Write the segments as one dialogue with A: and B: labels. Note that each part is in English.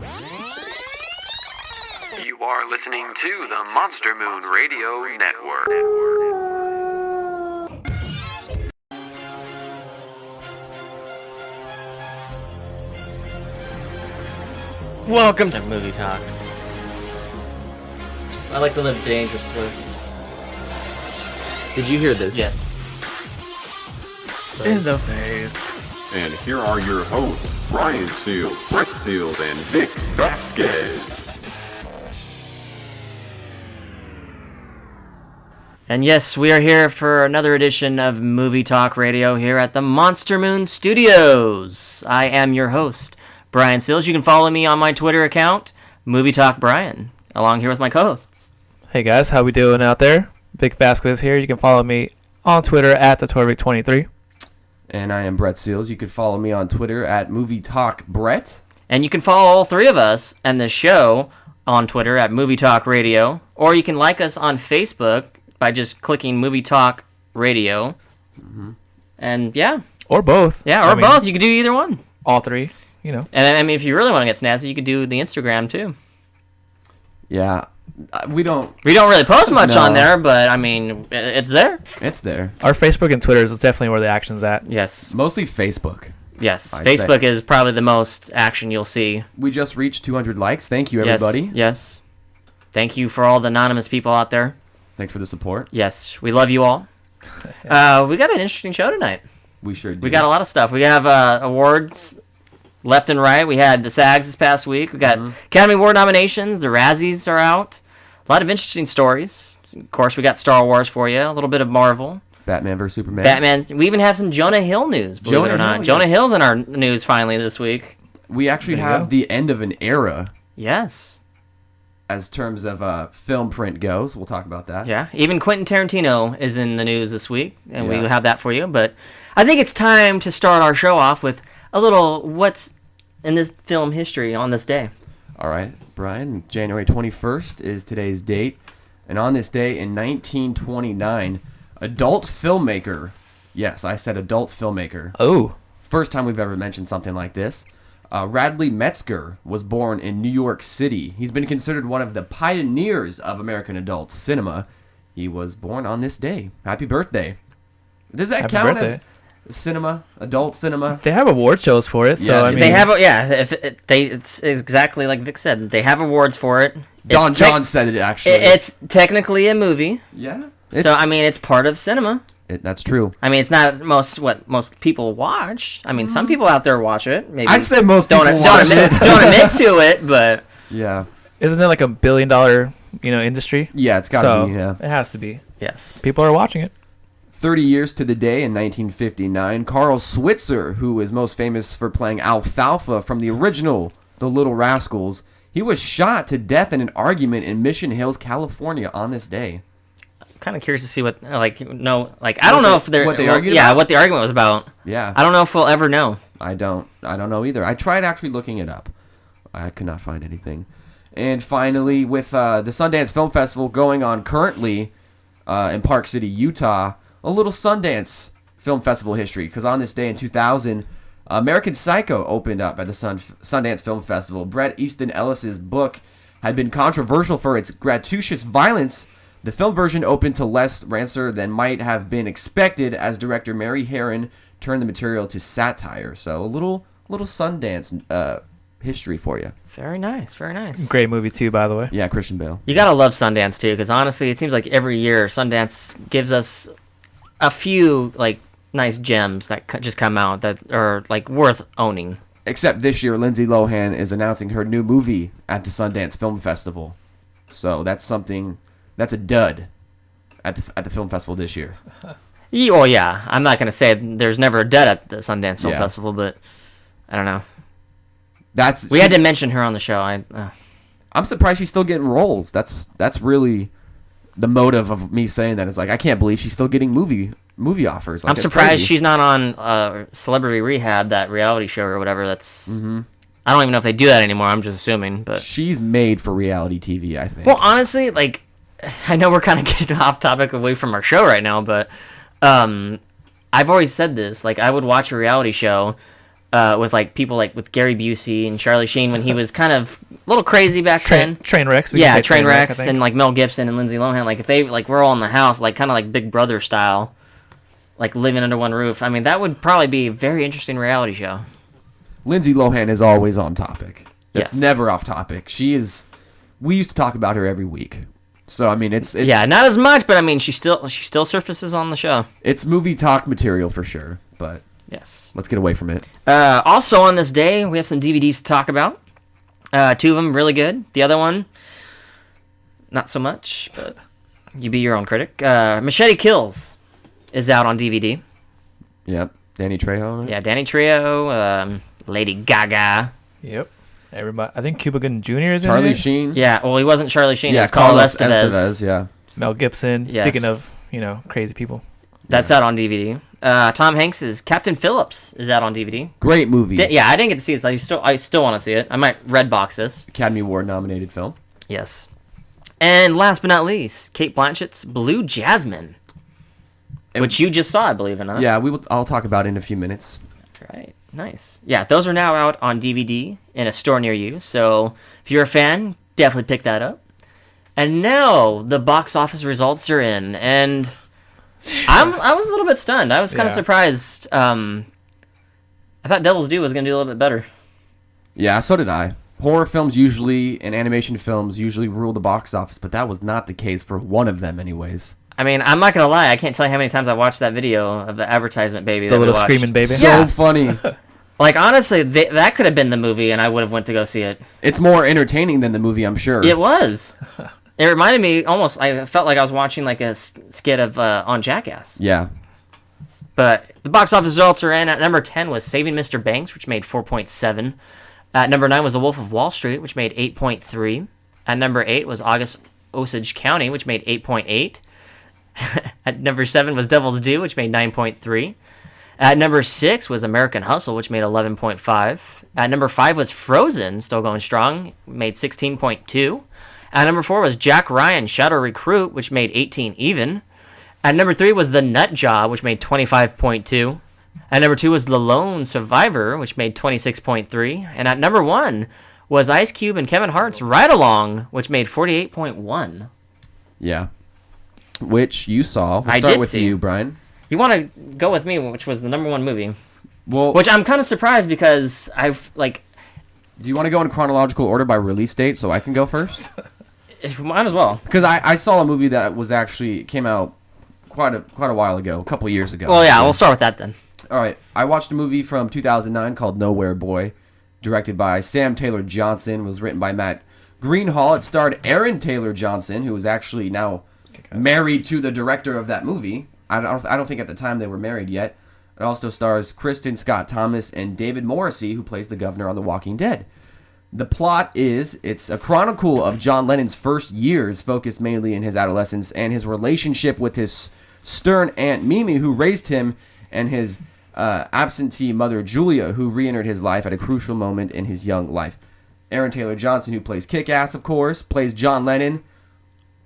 A: You are listening to the Monster Moon Radio Network.
B: Welcome to Movie Talk. I like to live dangerously.
C: Did you hear this?
B: Yes.
D: In the face.
E: And here are your hosts, Brian Seals, Brett Seals, and Vic Vasquez.
B: And yes, we are here for another edition of Movie Talk Radio here at the Monster Moon Studios. I am your host, Brian Seals. You can follow me on my Twitter account, Movie Talk Brian, along here with my co-hosts.
D: Hey guys, how we doing out there? Vic Vasquez here. You can follow me on Twitter at theTorvic23.
C: And I am Brett Seals. You can follow me on Twitter at Movie Talk Brett.
B: And you can follow all three of us and the show on Twitter at Movie Talk Radio, or you can like us on Facebook by just clicking Movie Talk Radio. Mm-hmm. And yeah.
D: Or both.
B: Yeah, or both. You can do either one.
D: All three, you know.
B: And I mean, if you really want to get snazzy, you could do the Instagram too.
C: Yeah. We don't
B: really post much on there, but I mean, it's there.
C: It's there.
D: Our Facebook and Twitter is definitely where the action's at.
B: Yes.
C: Mostly Facebook.
B: Yes. Facebook is probably the most action you'll see.
C: We just reached 200 likes. Thank you, everybody.
B: Yes. Thank you for all the anonymous people out there.
C: Thanks for the support.
B: Yes. We love you all. We got an interesting show tonight.
C: We sure do.
B: We got a lot of stuff. We have awards left and right. We had the SAGs this past week. We got Academy Award nominations. The Razzies are out. A lot of interesting stories. Of course, we got Star Wars for you. A little bit of Marvel.
C: Batman vs. Superman.
B: Batman. We even have some Jonah Hill news, believe it or not. Jonah Hill's in our news finally this week.
C: We actually have the end of an era.
B: Yes.
C: As terms of film print goes. We'll talk about that.
B: Yeah. Even Quentin Tarantino is in the news this week, and we have that for you. But I think it's time to start our show off with a little what's in this film history on this day.
C: All right, Brian, January 21st is today's date. And on this day in 1929, adult filmmaker, yes, I said adult filmmaker.
D: Oh.
C: First time we've ever mentioned something like this. Radley Metzger was born in New York City. He's been considered one of the pioneers of American adult cinema. He was born on this day. Happy birthday. Does that count as cinema, adult cinema?
D: They have award shows for it, so I mean,
B: they have it's exactly like Vic said. They have awards for it.
C: Don John said it actually.
B: It's technically a movie.
C: Yeah.
B: So I mean, it's part of cinema.
C: That's true.
B: I mean, it's not what most people watch. I mean, some people out there watch it. Maybe
C: I'd say most people
B: don't admit to it, but
C: yeah.
D: Isn't it like $1 billion, industry?
C: Yeah, it's got to be. Yeah,
D: it has to be.
B: Yes,
D: people are watching it.
C: 30 years to the day in 1959, Carl Switzer, who is most famous for playing Alfalfa from the original The Little Rascals, he was shot to death in an argument in Mission Hills, California on this day.
B: I'm kind of curious to see what I don't know if they're
C: what they argued
B: about?
C: about?
B: What the argument was about.
C: Yeah.
B: I don't know if we'll ever know.
C: I don't know either. I tried actually looking it up. I could not find anything. And finally, with the Sundance Film Festival going on currently in Park City, Utah, a little Sundance Film Festival history, because on this day in 2000, American Psycho opened up at the Sundance Film Festival. Bret Easton Ellis's book had been controversial for its gratuitous violence. The film version opened to less rancor than might have been expected, as director Mary Herron turned the material to satire. So a little Sundance history for you.
B: Very nice, very nice.
D: Great movie too, by the way.
C: Yeah, Christian Bale.
B: You gotta love Sundance too, because honestly, it seems like every year Sundance gives us a few nice gems that just come out that are worth owning.
C: Except this year, Lindsay Lohan is announcing her new movie at the Sundance Film Festival. So that's a dud at the film festival this year.
B: Oh yeah, I'm not gonna say there's never a dud at the Sundance Film Festival, but I don't know. We had to mention her on the show.
C: I'm surprised she's still getting roles. That's really the motive of me saying that. Is I can't believe she's still getting movie offers.
B: I'm surprised she's not on Celebrity Rehab, that reality show or whatever. That's I don't even know if they do that anymore. I'm just assuming, but
C: she's made for reality TV, I think.
B: Well, honestly, I know we're kind of getting off topic away from our show right now, but I've always said this. I would watch a reality show with like people like with Gary Busey and Charlie Sheen when he was kind of a little crazy back then.
D: Train wrecks.
B: Yeah, train wrecks and like Mel Gibson and Lindsay Lohan. Like if they like we're all in the house, like kind of like Big Brother style, like living under one roof. I mean, that would probably be a very interesting reality show.
C: Lindsay Lohan is always on topic. It's
B: Yes.
C: never off topic. She is. We used to talk about her every week. So I mean, it's
B: Yeah, not as much, but I mean, she still surfaces on the show.
C: it's movie talk material for sure. But
B: Yes.
C: let's get away from it.
B: Also on this day, we have some DVDs to talk about. 2 of them really good. The other one, not so much, but you be your own critic. Machete Kills is out on DVD.
C: Yep, Danny Trejo.
B: Yeah, Danny Trejo, Lady Gaga.
D: Yep. Everybody. I think Cuba Gooding Jr. is in
C: Charlie
D: it.
C: Sheen.
B: Yeah, well, he wasn't Charlie Sheen.
C: Yeah,
B: It's Carlos
C: Estevez.
B: Estevez.
C: Yeah.
D: Mel Gibson.
B: Yes.
D: Speaking of, crazy people.
B: That's out on DVD. Tom Hanks' Captain Phillips is out on DVD.
C: Great movie.
B: Yeah, I didn't get to see it. So I still want to see it. I might Redbox this.
C: Academy Award nominated film.
B: Yes. And last but not least, Cate Blanchett's Blue Jasmine, which you just saw, I believe, in it.
C: Yeah, I'll talk about it in a few minutes.
B: Right. Nice. Yeah, those are now out on DVD in a store near you. So if you're a fan, definitely pick that up. And now the box office results are in, and I was a little bit stunned. I was kind of surprised. I thought Devil's Due was going to do a little bit better.
C: Yeah, so did I. Horror films usually and animation films usually rule the box office, but that was not the case for one of them anyways.
B: I mean, I'm not going to lie. I can't tell you how many times I watched that video of the advertisement baby.
D: The
B: that we
D: little
B: watched.
D: screaming baby.
C: So
B: Yeah.
C: funny.
B: Like, honestly, that could have been the movie, and I would have went to go see it.
C: It's more entertaining than the movie, I'm sure.
B: It was. It reminded me almost. I felt like I was watching like a skit of on Jackass.
C: Yeah.
B: But the box office results are in. At number 10 was Saving Mr. Banks, which made 4.7. At number 9 was The Wolf of Wall Street, which made 8.3. At number 8 was August Osage County, which made 8.8. At number 7 was Devil's Due, which made 9.3. At number 6 was American Hustle, which made 11.5. At number 5 was Frozen, still going strong, made 16.2. At number 4 was Jack Ryan, Shadow Recruit, which made 18 even. At number 3 was The Nut Job, which made 25.2. At number 2 was The Lone Survivor, which made 26.3. And at number 1 was Ice Cube and Kevin Hart's Ride Along, which made 48.1.
C: Yeah. Which you saw. We'll
B: I
C: start
B: did
C: with
B: see.
C: you, Brian.
B: You want to go with me, which was the number 1 movie.
C: Well,
B: Which I'm kind of surprised because I've, like,
C: do you want to go in chronological order by release date so I can go first?
B: might as well.
C: Because I saw a movie that was actually came out quite a while ago, a couple years ago.
B: Well, yeah, we'll start with that then.
C: All right. I watched a movie from 2009 called Nowhere Boy, directed by Sam Taylor Johnson, was written by Matt Greenhall. It starred Aaron Taylor Johnson, who is actually now married to the director of that movie. I don't think at the time they were married yet. It also stars Kristen Scott Thomas and David Morrissey, who plays the governor on The Walking Dead. The plot is, it's a chronicle of John Lennon's first years, focused mainly in his adolescence, and his relationship with his stern Aunt Mimi, who raised him, and his absentee mother Julia, who re-entered his life at a crucial moment in his young life. Aaron Taylor Johnson, who plays Kick-Ass, of course, plays John Lennon.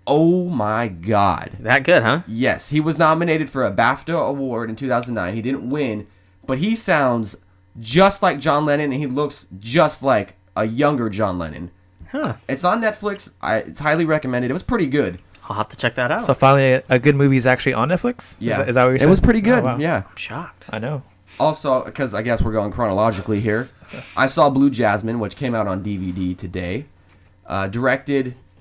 C: Oh my God.
B: That good, huh?
C: Yes, he was nominated for a BAFTA award in 2009. He didn't win, but he sounds just like John Lennon, and he looks just like a younger John Lennon.
B: Huh.
C: It's on Netflix. It's highly recommended. It was pretty good.
B: I'll have to check that out.
D: So finally, a good movie is actually on Netflix?
C: Yeah.
D: Is that what you're saying?
C: It was pretty good.
D: Oh, wow.
C: Yeah.
B: I'm shocked.
D: I know.
C: Also, because I guess we're going chronologically here, I saw Blue Jasmine, which came out on DVD today.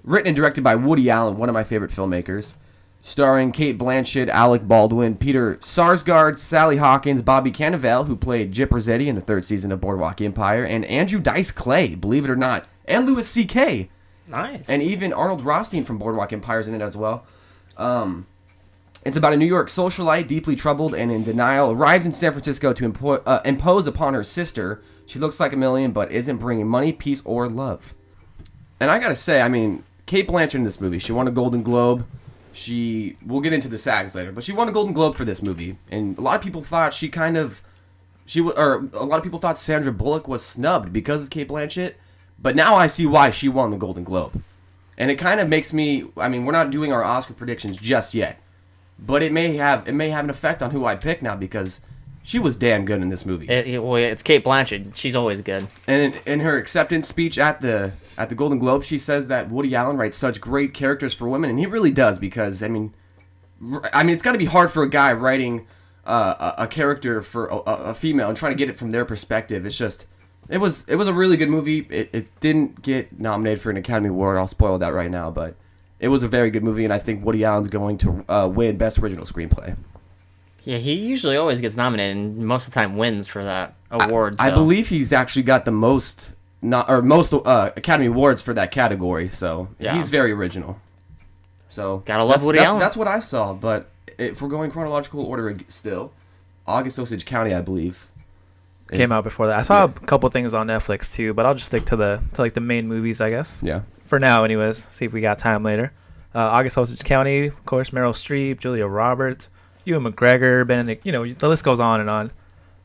C: Written and directed by Woody Allen, one of my favorite filmmakers. Starring Cate Blanchett, Alec Baldwin, Peter Sarsgaard, Sally Hawkins, Bobby Cannavale, who played Gyp Rossetti in the 3rd season of Boardwalk Empire, and Andrew Dice Clay, believe it or not, and Louis C.K.
B: Nice.
C: And even Arnold Rothstein from Boardwalk Empire is in it as well. It's about a New York socialite, deeply troubled and in denial, arrives in San Francisco to impose upon her sister. She looks like a million, but isn't bringing money, peace, or love. And I gotta say, I mean, Cate Blanchett in this movie, she won a Golden Globe. We'll get into the SAGs later, but she won a Golden Globe for this movie. And a lot of people thought a lot of people thought Sandra Bullock was snubbed because of Cate Blanchett. But now I see why she won the Golden Globe. And it kind of makes me, I mean, we're not doing our Oscar predictions just yet. But it may have an effect on who I pick now, because She was damn good in this movie.
B: Well, it's Kate Blanchett. She's always good.
C: And in her acceptance speech at the Golden Globe, she says that Woody Allen writes such great characters for women, and he really does. Because I mean, it's got to be hard for a guy writing a character for a female and trying to get it from their perspective. It's just, it was a really good movie. It didn't get nominated for an Academy Award. I'll spoil that right now, but it was a very good movie, and I think Woody Allen's going to win Best Original Screenplay.
B: Yeah, he usually always gets nominated and most of the time wins for that award.
C: I believe he's actually got the most Academy Awards for that category, so
B: Yeah.
C: he's very original. So
B: Gotta love Woody Allen.
C: That's what I saw, but if we're going chronological order still, August Osage County, I believe,
D: Came out before that. I saw a couple things on Netflix too, but I'll just stick to the main movies, I guess.
C: Yeah.
D: For now, anyways. See if we got time later. August Osage County, of course, Meryl Streep, Julia Roberts, Ewan McGregor, Benedict. The list goes on and on.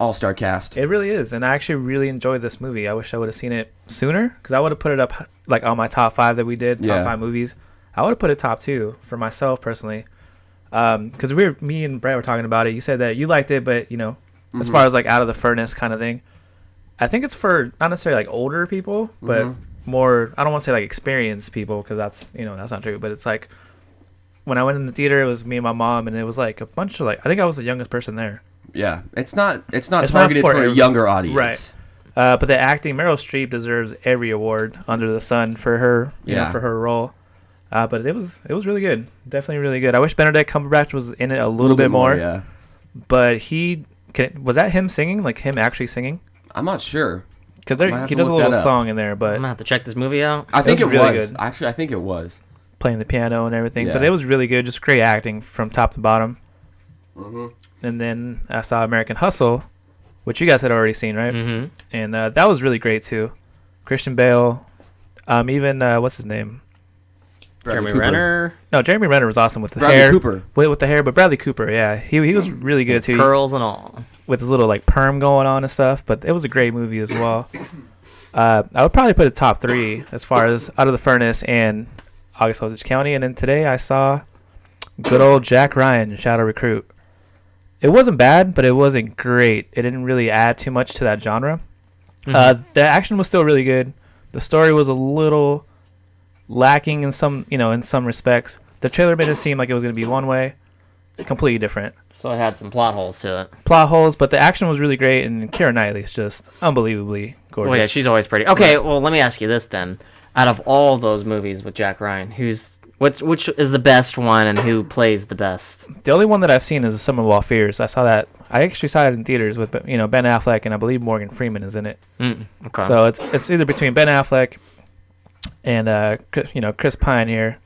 C: All-star cast.
D: It really is, and I actually really enjoyed this movie. I wish I would have seen it sooner, because I would have put it up like on my top 5 that we did, top 5 movies. I would have put it top 2 for myself personally, because me and Brett were talking about it. You said that you liked it, but as far as like out of the furnace kind of thing, I think it's for not necessarily like older people, but more. I don't want to say like experienced people, because that's not true. But it's like when I went in the theater, it was me and my mom, and it was like a bunch of I think I was the youngest person there.
C: Yeah, it's not targeted for a younger audience,
D: right? But the acting, Meryl Streep deserves every award under the sun for her, for her role. But it was really good, definitely really good. I wish Benedict Cumberbatch was in it a little bit more.
C: Yeah,
D: but was that him singing, like him actually singing?
C: I'm not sure.
D: Because he does a little song in there, but
B: I'm gonna have to check this movie out.
C: I think it
D: really
C: was.
D: good.
C: Actually, I think it was.
D: Playing the piano and everything,
C: Yeah.
D: but it was really good. Just great acting from top to bottom. And then I saw American Hustle, which you guys had already seen, right?
B: Mm-hmm.
D: And that was really great too. Christian Bale, even what's his name?
B: Jeremy Renner.
D: No, Jeremy Renner was awesome with the
C: Bradley
D: hair.
C: Cooper.
D: With the hair, but Bradley Cooper, yeah, he was really good too.
B: Curls and all.
D: With his little like perm going on and stuff. But it was a great movie as well. I would probably put it top 3 as far as Out of the Furnace and August Osage County. And then today I saw good old Jack Ryan, Shadow Recruit. It wasn't bad, but it wasn't great. It didn't really add too much to that genre. The action was still really good. The story was a little lacking in some respects. The trailer made it seem like it was going to be one way, completely different.
B: So it had some plot holes to it.
D: Plot holes, but the action was really great, and Keira Knightley is just unbelievably gorgeous.
B: Well, yeah, she's always pretty. Okay, well, let me ask you this then. Out of all those movies with Jack Ryan, which is the best one, and who plays the best?
D: The only one that I've seen is The Sum of All Fears. I actually saw it in theaters with Ben Affleck, and I believe Morgan Freeman is in it.
B: Okay.
D: So it's either between Ben Affleck and Chris Pine here.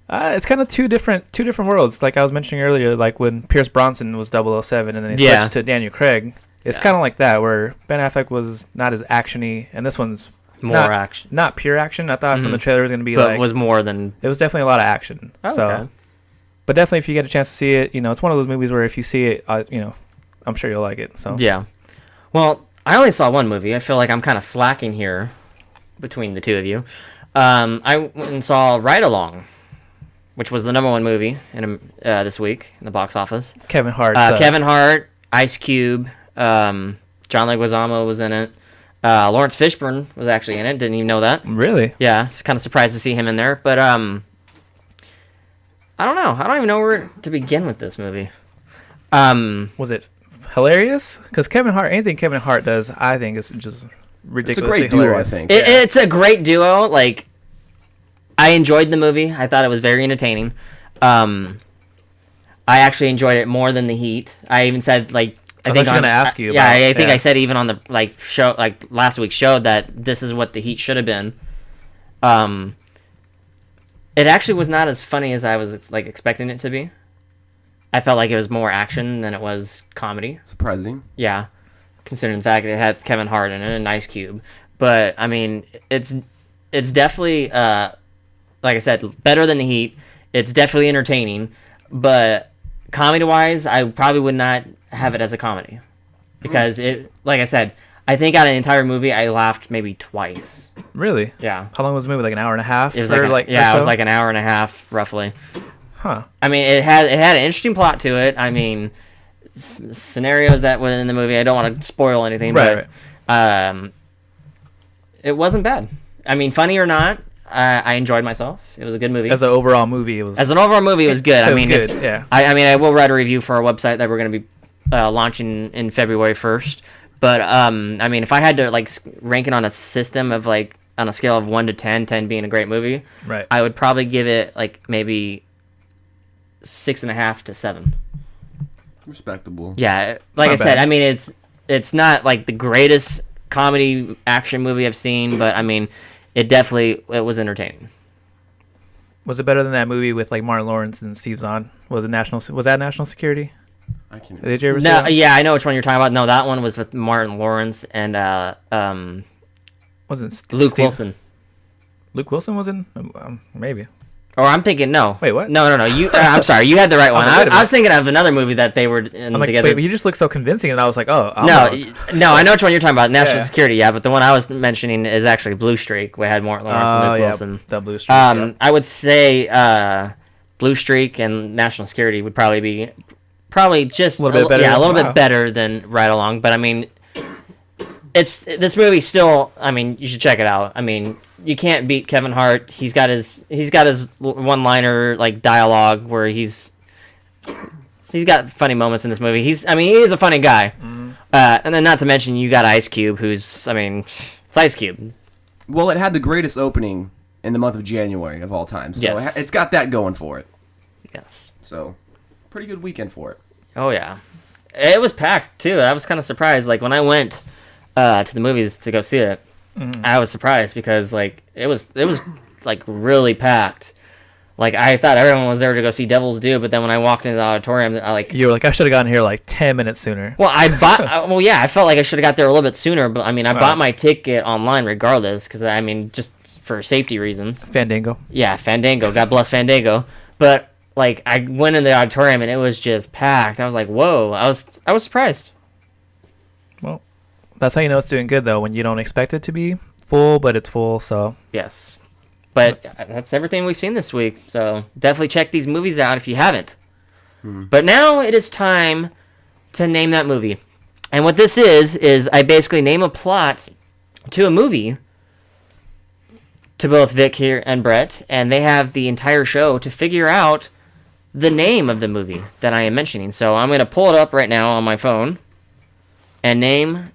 D: It's kind of two different worlds. Like I was mentioning earlier, like when Pierce Bronson was 007 and then they switched to Daniel Craig. It's kind of like that, where Ben Affleck was not as actiony, and this one's
B: more action.
D: Not pure action. I thought from the trailer it was going to be
B: but it was more than...
D: It was definitely a lot of action.
B: Oh,
D: so,
B: okay.
D: But definitely if you get a chance to see it, it's one of those movies where if you see it, I'm sure you'll like it. So
B: Yeah. Well, I only saw one movie. I feel like I'm kind of slacking here between the two of you. I went and saw Ride Along, which was the #1 movie this week in the box office.
D: Kevin Hart.
B: Kevin Hart, Ice Cube, John Leguizamo was in it. Lawrence Fishburne was actually in it. Didn't even know that.
D: Really?
B: Yeah, it's kind of surprised to see him in there. But I don't know. I don't even know where to begin with this movie.
D: Was it hilarious? Because anything Kevin Hart does, I think is just ridiculously
C: It's a great duo,
D: hilarious.
C: I think.
B: It's a great duo. Like, I enjoyed the movie. I thought it was very entertaining. I actually enjoyed it more than The Heat. I even said, like,
D: I was going to ask you about
B: I think I said even on the show, like last week's show, that this is what The Heat should have been. It actually was not as funny as I was expecting it to be. I felt like it was more action than it was comedy.
C: Surprising.
B: Yeah, considering the fact it had Kevin Hart in it and Ice Cube. But I mean, it's definitely like I said, better than The Heat. It's definitely entertaining, but comedy-wise, I probably would not have it as a comedy because like I said, I think out of the entire movie, I laughed maybe twice.
D: Really?
B: Yeah.
D: How long was the movie? Like an hour and a half?
B: It was it was like an hour and a half, roughly.
D: Huh.
B: I mean, it had an interesting plot to it. I mean, scenarios that were in the movie. I don't want to spoil anything,
D: Right,
B: but it wasn't bad. I mean, funny or not, I enjoyed myself. It was a good movie.
D: As an overall movie, it was.
B: As an overall movie, it was good.
D: So
B: I mean,
D: it was good, yeah.
B: I mean, I will write a review for our website that we're going to be launching in February 1st. But I mean, if I had to like rank it on a system of like on a scale of 1 to 10, 10 being a great movie,
D: Right.
B: I would probably give it like maybe 6.5 to 7.
C: Respectable.
B: Yeah, like I
D: Not
B: said,
D: bad.
B: I mean, it's not like the greatest comedy action movie I've seen, but I mean, it was entertaining.
D: Was it better than that movie with like Martin Lawrence and Steve Zahn? Was that National Security?
C: I can.
D: Did you ever see
B: No,
D: that?
B: yeah, I know which one you're talking about. No, that one was with Martin Lawrence and
D: Wasn't
B: Luke Wilson.
D: Luke Wilson was in? Maybe.
B: Or I'm thinking no.
D: Wait, what?
B: No. You, I'm sorry. You had the right one.
D: wait a
B: I was thinking of another movie that they were in
D: I'm like,
B: together.
D: wait, but you just look so convincing, and I was like, oh.
B: No, I know which one you're talking about. National
D: Yeah.
B: Security, yeah, but the one I was mentioning is actually Blue Streak. We had Martin Lawrence and Luke Wilson.
D: the Blue Streak. Yeah.
B: I would say Blue Streak and National Security would probably be just
D: A little bit better
B: Yeah, a
D: than-
B: little
D: wow.
B: bit better than Ride Along. But I mean, this movie still. I mean, you should check it out. I mean, you can't beat Kevin Hart. He's got his one-liner like dialogue where he's got funny moments in this movie. He is a funny guy. And then not to mention you got Ice Cube, it's Ice Cube.
C: Well, it had the greatest opening in the month of January of all time. So
B: Yes.
C: it's got that going for it.
B: Yes.
C: So, pretty good weekend for it.
B: Oh yeah, it was packed too. I was kind of surprised. Like when I went to the movies to go see it, I was surprised because like it was like really packed. Like I thought everyone was there to go see Devil's Due, but then when I walked into the auditorium,
D: You were like, I should have gotten here like 10 minutes sooner.
B: Well, I felt like I should have got there a little bit sooner, but I mean, I
D: Wow.
B: bought my ticket online regardless because I mean, just for safety reasons.
D: Fandango.
B: Yeah, Fandango. God bless Fandango. But like, I went in the auditorium and it was just packed. I was like, whoa! I was surprised.
D: Well, that's how you know it's doing good, though, when you don't expect it to be full, but it's full, so.
B: Yes. But that's everything we've seen this week. So definitely check these movies out if you haven't. But now it is time to name that movie. And what this is I basically name a plot to a movie to both Vic here and Brett, and they have the entire show to figure out the name of the movie that I am mentioning. So I'm going to pull it up right now on my phone and name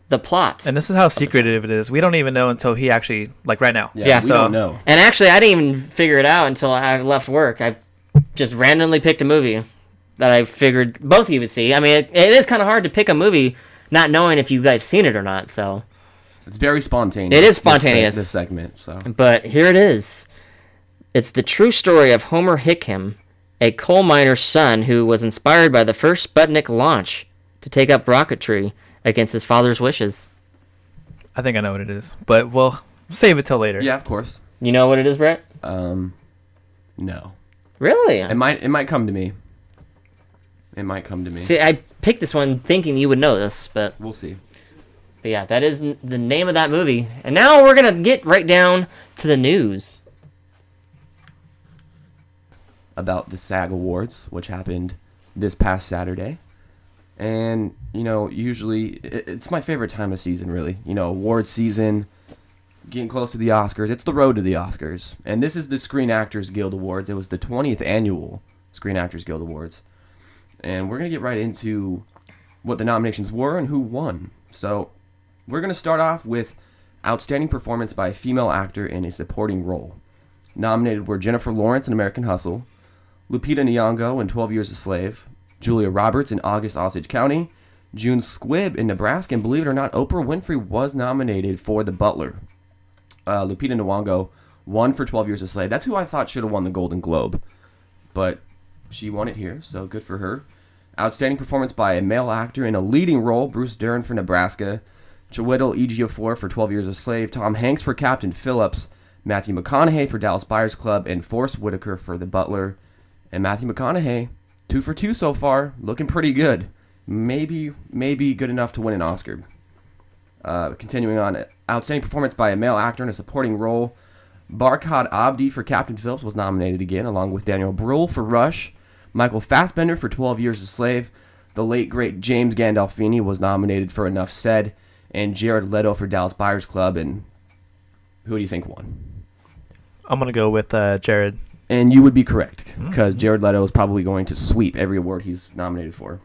B: the plot.
D: And this is how secretive it is. We don't even know until he actually, like right now.
B: Yeah,
C: we
B: so-
C: don't know.
B: And actually, I didn't even figure it out until I left work. I just randomly picked a movie that I figured both of you would see. I mean, it is kind of hard to pick a movie not knowing if you guys seen it or not. So,
C: It's very spontaneous.
B: It is spontaneous.
C: This segment. So
B: but here it is. It's the true story of Homer Hickam, a coal miner's son who was inspired by the first Sputnik launch to take up rocketry against his father's wishes.
D: I think I know what it is, but we'll save it till later.
C: yeah, of course.
B: You know what it is, Brett?
C: No.
B: Really?
C: It might come to me. It might come to me.
B: See, I picked this one thinking you would know this, but
C: We'll see.
B: yeah, that is the name of that movie. And now we're going to get right down to the news.
C: About the SAG Awards, which happened this past Saturday. And, usually it's my favorite time of season, really. Award season, getting close to the Oscars. It's the road to the Oscars. And this is the Screen Actors Guild Awards. It was the 20th annual Screen Actors Guild Awards. And we're going to get right into what the nominations were and who won. So we're going to start off with Outstanding Performance by a Female Actor in a Supporting Role. Nominated were Jennifer Lawrence in American Hustle, Lupita Nyong'o in 12 Years a Slave, Julia Roberts in August Osage County, June Squibb in Nebraska, and believe it or not, Oprah Winfrey was nominated for The Butler. Lupita Nyong'o won for 12 Years a Slave. That's who I thought should have won the Golden Globe, but she won it here, so good for her. Outstanding Performance by a Male Actor in a Leading Role, Bruce Dern for Nebraska, Chiwetel Ejiofor for 12 Years a Slave, Tom Hanks for Captain Phillips, Matthew McConaughey for Dallas Buyers Club, and Forrest Whitaker for The Butler. And Matthew McConaughey, 2 for 2 so far, looking pretty good. Maybe good enough to win an Oscar. Continuing on, Outstanding Performance by a Male Actor in a Supporting Role, Barkhad Abdi for Captain Phillips was nominated again, along with Daniel Bruhl for Rush, Michael Fassbender for 12 Years a Slave. The late, great James Gandolfini was nominated for Enough Said. And Jared Leto for Dallas Buyers Club. And who do you think won?
D: I'm going to go with Jared.
C: And you would be correct, because Jared Leto is probably going to sweep every award he's nominated for.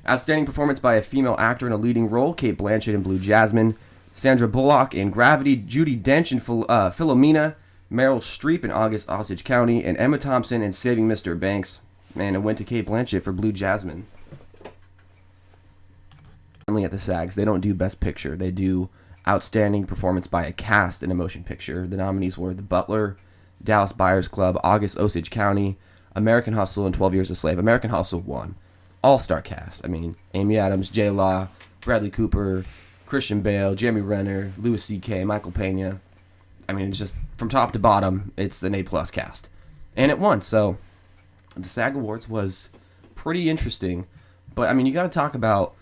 C: Outstanding performance by a female actor in a leading role, Cate Blanchett in Blue Jasmine, Sandra Bullock in Gravity, Judi Dench in Philomena, Meryl Streep in August Osage County, and Emma Thompson in Saving Mr. Banks. Man, it went to Cate Blanchett for Blue Jasmine. Only at the SAGs, they don't do Best Picture. They do Outstanding Performance by a Cast in a Motion Picture. The nominees were The Butler, Dallas Buyers Club, August Osage County, American Hustle, and 12 Years a Slave. American Hustle won. All-star cast. I mean, Amy Adams, J. Law, Bradley Cooper, Christian Bale, Jeremy Renner, Louis C.K., Michael Pena. I mean, it's just from top to bottom, it's an A-plus cast. And it won, so the SAG Awards was pretty interesting. But, I mean, you got to talk about,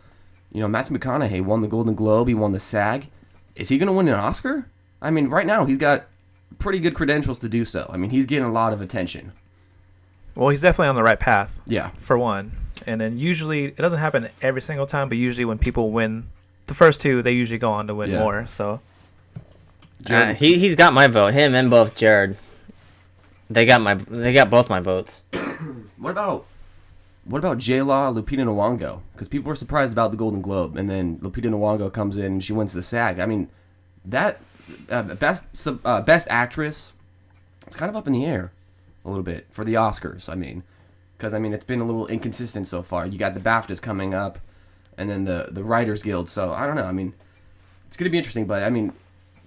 C: Matthew McConaughey won the Golden Globe, he won the SAG. Is he going to win an Oscar? I mean, right now, he's got pretty good credentials to do so. I mean, he's getting a lot of attention.
D: Well, he's definitely on the right path.
C: Yeah.
D: For one. And then usually, it doesn't happen every single time, but usually when people win the first two, they usually go on to win more. So
B: he's got my vote. Him and both Jared. They got both my votes.
C: What about J-Law, Lupita Nyong'o? Because people were surprised about the Golden Globe, and then Lupita Nyong'o comes in and she wins the SAG. I mean, that best actress, it's kind of up in the air a little bit for the Oscars. I mean, because it's been a little inconsistent so far. You got the BAFTAs coming up, and then the Writers Guild. So I don't know. I mean, it's going to be interesting. But I mean,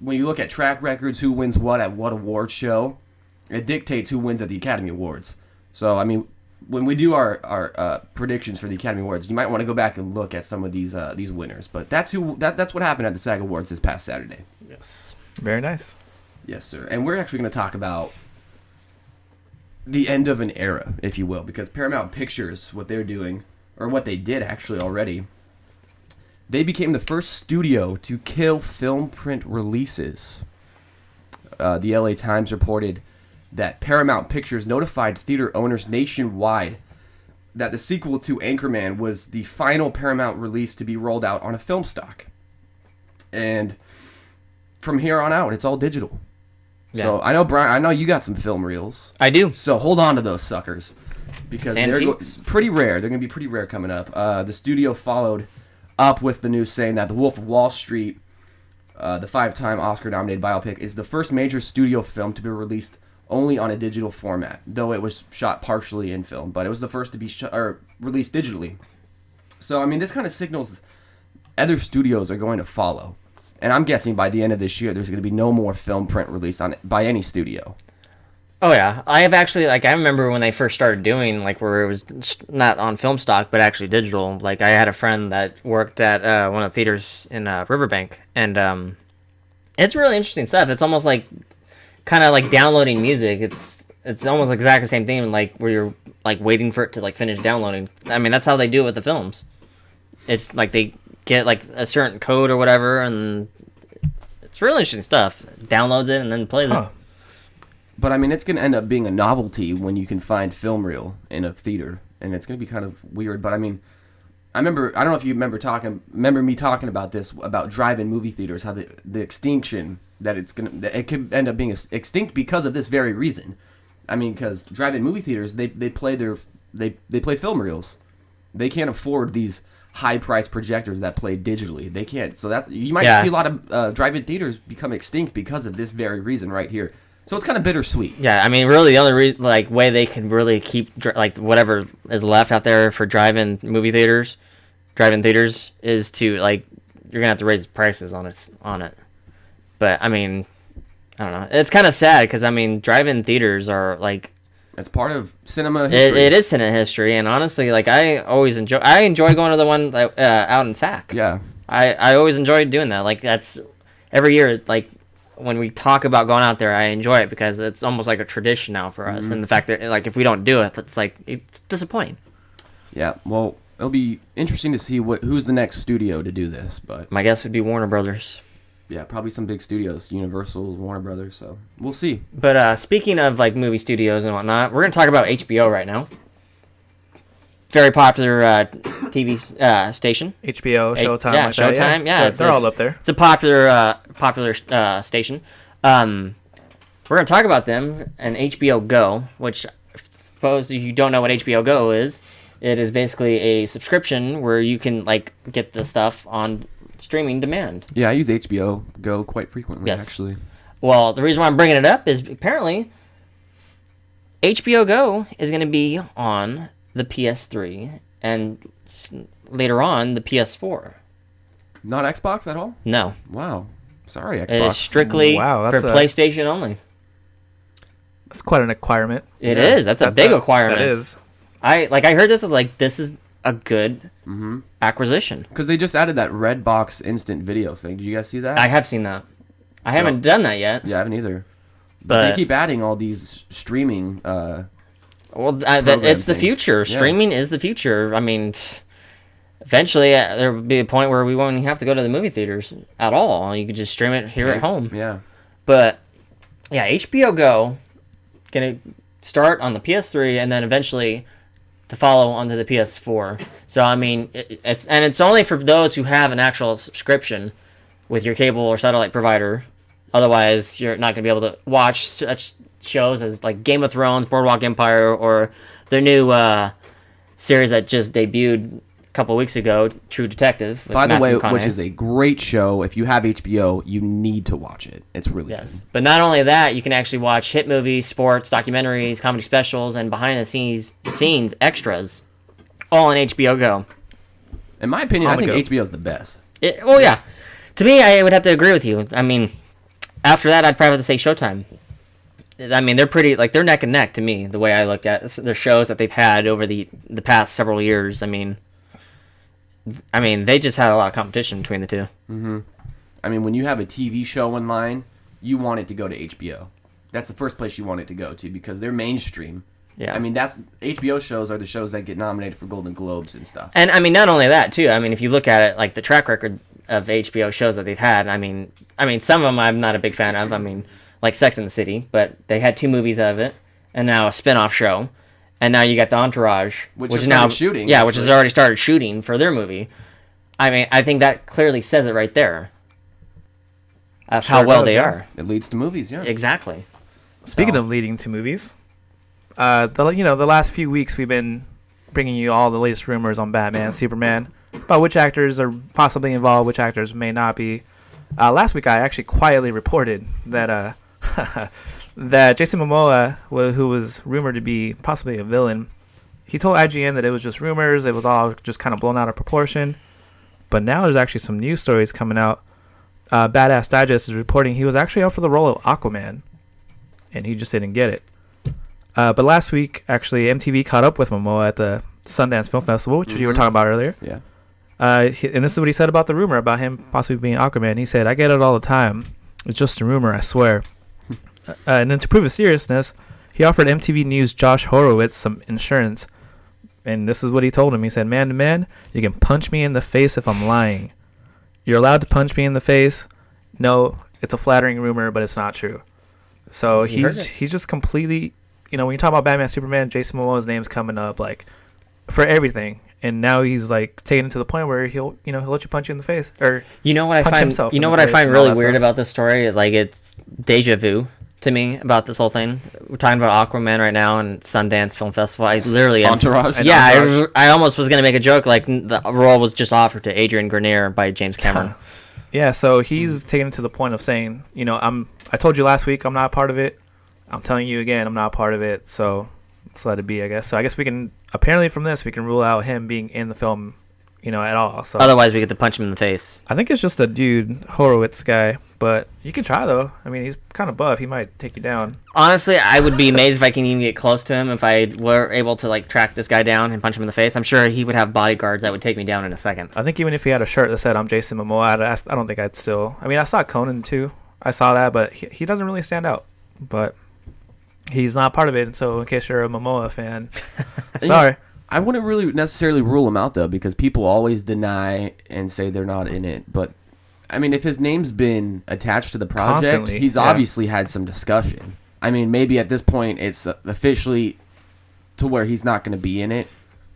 C: when you look at track records, who wins what at what award show, it dictates who wins at the Academy Awards. So I mean, when we do our predictions for the Academy Awards, you might want to go back and look at some of these winners. But that's what happened at the SAG Awards this past Saturday.
D: yes, very nice.
C: Yes, sir. And we're actually going to talk about the end of an era, if you will, because Paramount Pictures, what they're doing, or what they did actually already, they became the first studio to kill film print releases. The LA Times reported that Paramount Pictures notified theater owners nationwide that the sequel to Anchorman was the final Paramount release to be rolled out on a film stock. And from here on out, it's all digital. Yeah. So I know, Brian, I know you got some film reels.
B: I do.
C: So hold on to those suckers, because they're pretty rare. They're going to be pretty rare coming up. The studio followed up with the news saying that The Wolf of Wall Street, the 5-time Oscar-nominated biopic, is the first major studio film to be released only on a digital format, though it was shot partially in film, but it was the first to be released digitally. So, I mean, this kind of signals other studios are going to follow. And I'm guessing by the end of this year, there's going to be no more film print released by any studio.
B: Oh, yeah. I have actually, I remember when they first started doing, where it was not on film stock, but actually digital. I had a friend that worked at one of the theaters in Riverbank, and it's really interesting stuff. It's almost kind of downloading music. It's almost exactly the same thing, where you're, waiting for it to, finish downloading. I mean, that's how they do it with the films. It's, they get, a certain code or whatever, and it's really interesting stuff. Downloads it and then plays it.
C: But, I mean, it's going to end up being a novelty when you can find film reel in a theater, and it's going to be kind of weird. But, I mean, I don't know if you remember me talking about this, about drive-in movie theaters, how the extinction, that it could end up being extinct because of this very reason. I mean, because drive-in movie theaters, they play film reels. They can't afford these high-priced projectors that play digitally. They can't. So you might see a lot of drive-in theaters become extinct because of this very reason right here. So it's kind of bittersweet. Yeah,
B: I mean, really, the only reason, way they can really keep whatever is left out there for drive-in theaters, is to you're gonna have to raise prices on it. But I mean, I don't know. It's kind of sad because I mean, drive-in theaters are
C: it's part of cinema history.
B: It is cinema history, and honestly, I enjoy going to the one out in SAC.
C: Yeah,
B: I always enjoy doing that. That's every year. When we talk about going out there, I enjoy it because it's almost like a tradition now for us. Mm-hmm. And the fact that if we don't do it, it's disappointing.
C: Yeah, well, it'll be interesting to see who's the next studio to do this. But
B: my guess would be Warner Brothers.
C: Yeah, probably some big studios, Universal, Warner Brothers. So we'll see.
B: But speaking of movie studios and whatnot, we're gonna talk about HBO right now. very popular TV station.
D: HBO, Showtime,
B: yeah,
D: like that,
B: Showtime. Yeah,
D: they're all up there.
B: It's a popular station. We're gonna talk about them and HBO Go, which, suppose you don't know what HBO Go is. It is basically a subscription where you can like get the stuff on streaming demand.
C: Yeah, I use HBO Go quite frequently,
B: Yes.
C: actually.
B: Well, the reason why I'm bringing it up is apparently HBO Go is going to be on the PS3 and later on the PS4.
C: Not Xbox at all?
B: No,
C: Wow. Sorry,
B: it
C: Xbox.
B: is strictly
D: Wow,
B: for
D: that's
B: PlayStation only.
D: That's quite an acquirement.
B: It is. That's a big acquirement.
D: That is.
B: I heard this is a good acquisition.
C: Because they just added that Redbox instant video thing. Did you guys see that?
B: I have seen that. I haven't done that yet.
C: Yeah, I haven't either.
B: But
C: they keep adding all these streaming.
B: Well,
C: program
B: it's the
C: things.
B: future.
C: Yeah.
B: Streaming is the future. I mean, eventually there will be a point where we won't even have to go to the movie theaters at all. You could just stream it here at home.
C: Yeah.
B: But yeah, HBO Go gonna start on the PS3 and then eventually to follow onto the PS4. So I mean, it's only for those who have an actual subscription with your cable or satellite provider. Otherwise, you're not gonna be able to watch such shows as like Game of Thrones, Boardwalk Empire, or their new series that just debuted a couple weeks ago, True Detective. With
C: By the way,
B: Matthew
C: which
B: McConaughey.
C: is a great show. If you have HBO, you need to watch it. It's really
B: Yes, but not only that, you can actually watch hit movies, sports, documentaries, comedy specials, and behind the scenes extras, all on HBO Go.
C: good. In my opinion, I
D: On the
C: think
D: go.
C: HBO is the best.
B: Well, yeah, to me, I would have to agree with you. I mean, after that, I'd probably have to say Showtime. I mean, they're pretty they're neck and neck to me. The way I look at their shows that they've had over the past several years. I mean, they just had a lot of competition between the two.
C: I mean, when you have a TV show online, you want it to go to HBO. That's the first place you want it to go to because they're mainstream.
B: Yeah.
C: I mean, HBO shows are the shows that get nominated for Golden Globes and stuff.
B: And I mean, not only that too. I mean, if you look at it, like the track record of HBO shows that they've had, I mean, some of them I'm not a big fan of. I mean, like Sex and the City, but they had 2 movies out of it, and now a spin-off show, and now you got the Entourage,
C: Which
B: is
C: has
B: now
C: started shooting,
B: yeah, which has
C: actually.
B: already started shooting for their movie. I mean, I think that clearly says it right there of how
D: Sure
B: well
D: does,
B: they
D: yeah.
B: are.
C: It leads to movies, yeah.
B: Exactly.
D: Speaking
B: So-
D: of leading to movies, the last few weeks we've been bringing you all the latest rumors on Batman, Superman, about which actors are possibly involved, which actors may not be. Last week I actually quietly reported that that Jason Momoa, who was rumored to be possibly a villain, he told IGN that it was just rumors, it was all just kind of blown out of proportion. But now there's actually some news stories coming out. Badass Digest is reporting he was actually up for the role of Aquaman, and he just didn't get it. But last week, actually, MTV caught up with Momoa at the Sundance Film Festival, which you were talking about earlier.
C: Yeah.
D: And this is what he said about the rumor about him possibly being Aquaman. He said, "I get it all the time. It's just a rumor, I swear." And then to prove his seriousness, he offered MTV News' Josh Horowitz some insurance. And this is what he told him. He said, "Man to man, you can punch me in the face if I'm lying. You're allowed to punch me in the face. No, it's a flattering rumor, but it's not true." So
B: You heard
D: he's just completely, when you talk about Batman, Superman, Jason Momoa's name's coming up like for everything. And now he's like taken it to the point where he'll let you punch you in the face or
B: You know what I
D: punch
B: find?
D: himself
B: You
D: in
B: know
D: the
B: what I
D: face
B: find
D: and all
B: really
D: that
B: weird
D: stuff.
B: about this story? Like it's deja vu to me about this whole thing. We're talking about Aquaman right now and Sundance Film Festival. I literally am-
C: Entourage?
B: Yeah,
D: Entourage.
B: I almost was gonna make a joke like the role was just offered to Adrian Grenier by James Cameron.
D: Yeah, so he's taken it to the point of saying, I told you last week I'm not a part of it. I'm telling you again, I'm not a part of it. So let's let it be, I guess. So I guess we can, apparently from this, we can rule out him being in the film, at all. So
B: Otherwise, we get to punch him in the face.
D: I think it's just the dude, Horowitz guy. But you can try, though. I mean, he's kind of buff. He might take you down.
B: Honestly, I would be amazed if I can even get close to him. If I were able to track this guy down and punch him in the face, I'm sure he would have bodyguards that would take me down in a second.
D: I think even if he had a shirt that said, "I'm Jason Momoa," I don't think I'd still... I mean, I saw Conan, too. I saw that, but he doesn't really stand out. But he's not part of it, so in case you're a Momoa fan, sorry.
C: I wouldn't really necessarily rule him out, though, because people always deny and say they're not in it. But, I mean, if his name's been attached to the project,
D: Constantly,
C: he's
D: yeah.
C: obviously had some discussion. I mean, maybe at this point it's officially to where he's not going to be in it.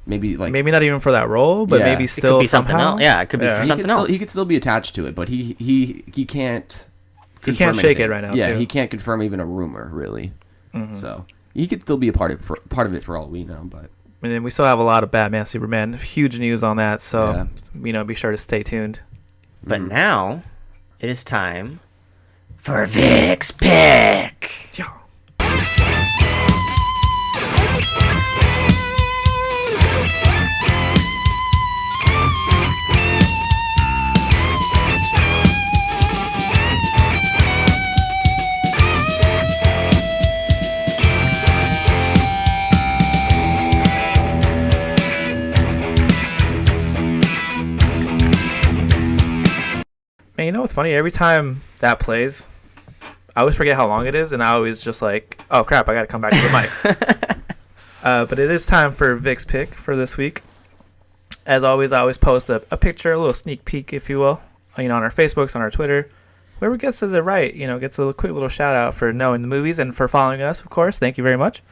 C: maybe like
D: maybe not even for that role, but
C: Yeah.
D: maybe
C: It
B: It
D: still
B: could be something
D: somehow.
B: else. Yeah, it could be
D: Yeah.
B: for
C: he
B: something
C: could still,
B: else.
C: he could still be attached to it, but he can't.
D: He can't
C: confirm
D: shake
C: anything.
D: it right now,
C: Yeah,
D: too.
C: he can't confirm even a rumor really. So he could still be a part of it for all we know. But
D: And then we still have a lot of Batman, Superman. Huge news on that, so
C: Yeah.
D: be sure to stay tuned.
B: But now, it is time for Vic's pick.
D: Man, you know what's funny? Every time that plays, I always forget how long it is, and I always just like, oh crap, I gotta come back to the mic. But it is time for Vic's pick for this week. As always, I always post a picture, a little sneak peek, if you will, on our Facebooks, on our Twitter. Whoever gets it right, gets a quick little shout out for knowing the movies and for following us, of course. Thank you very much.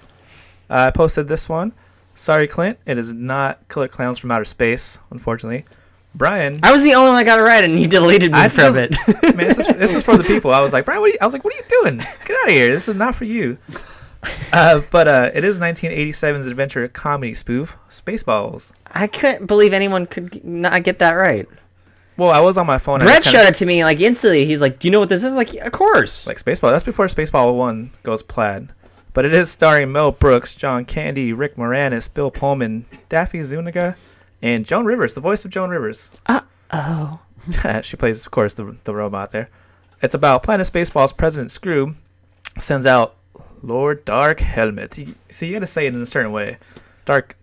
D: I posted this one. Sorry, Clint, it is not Killer Clowns from Outer Space, unfortunately. Brian,
B: I was the only one that got it right, and you deleted me from it.
D: man, this is for the people. I was like, Brian, what are you doing? Get out of here. This is not for you. But it is 1987's adventure comedy spoof, Spaceballs.
B: I couldn't believe anyone could not get that right.
D: Well, I was on my phone.
B: Brett showed it to me like instantly. He's like, "Do you know what this is?" Like, yeah, of course.
D: Like Spaceball. That's before Spaceball 1 goes plaid. But it is starring Mel Brooks, John Candy, Rick Moranis, Bill Pullman, Daffy Zuniga, and Joan Rivers, the voice of Joan Rivers.
B: Oh.
D: She plays, of course, the robot there. It's about Planet Spaceball's President Screw sends out Lord Dark Helmet. You got to say it in a certain way. Dark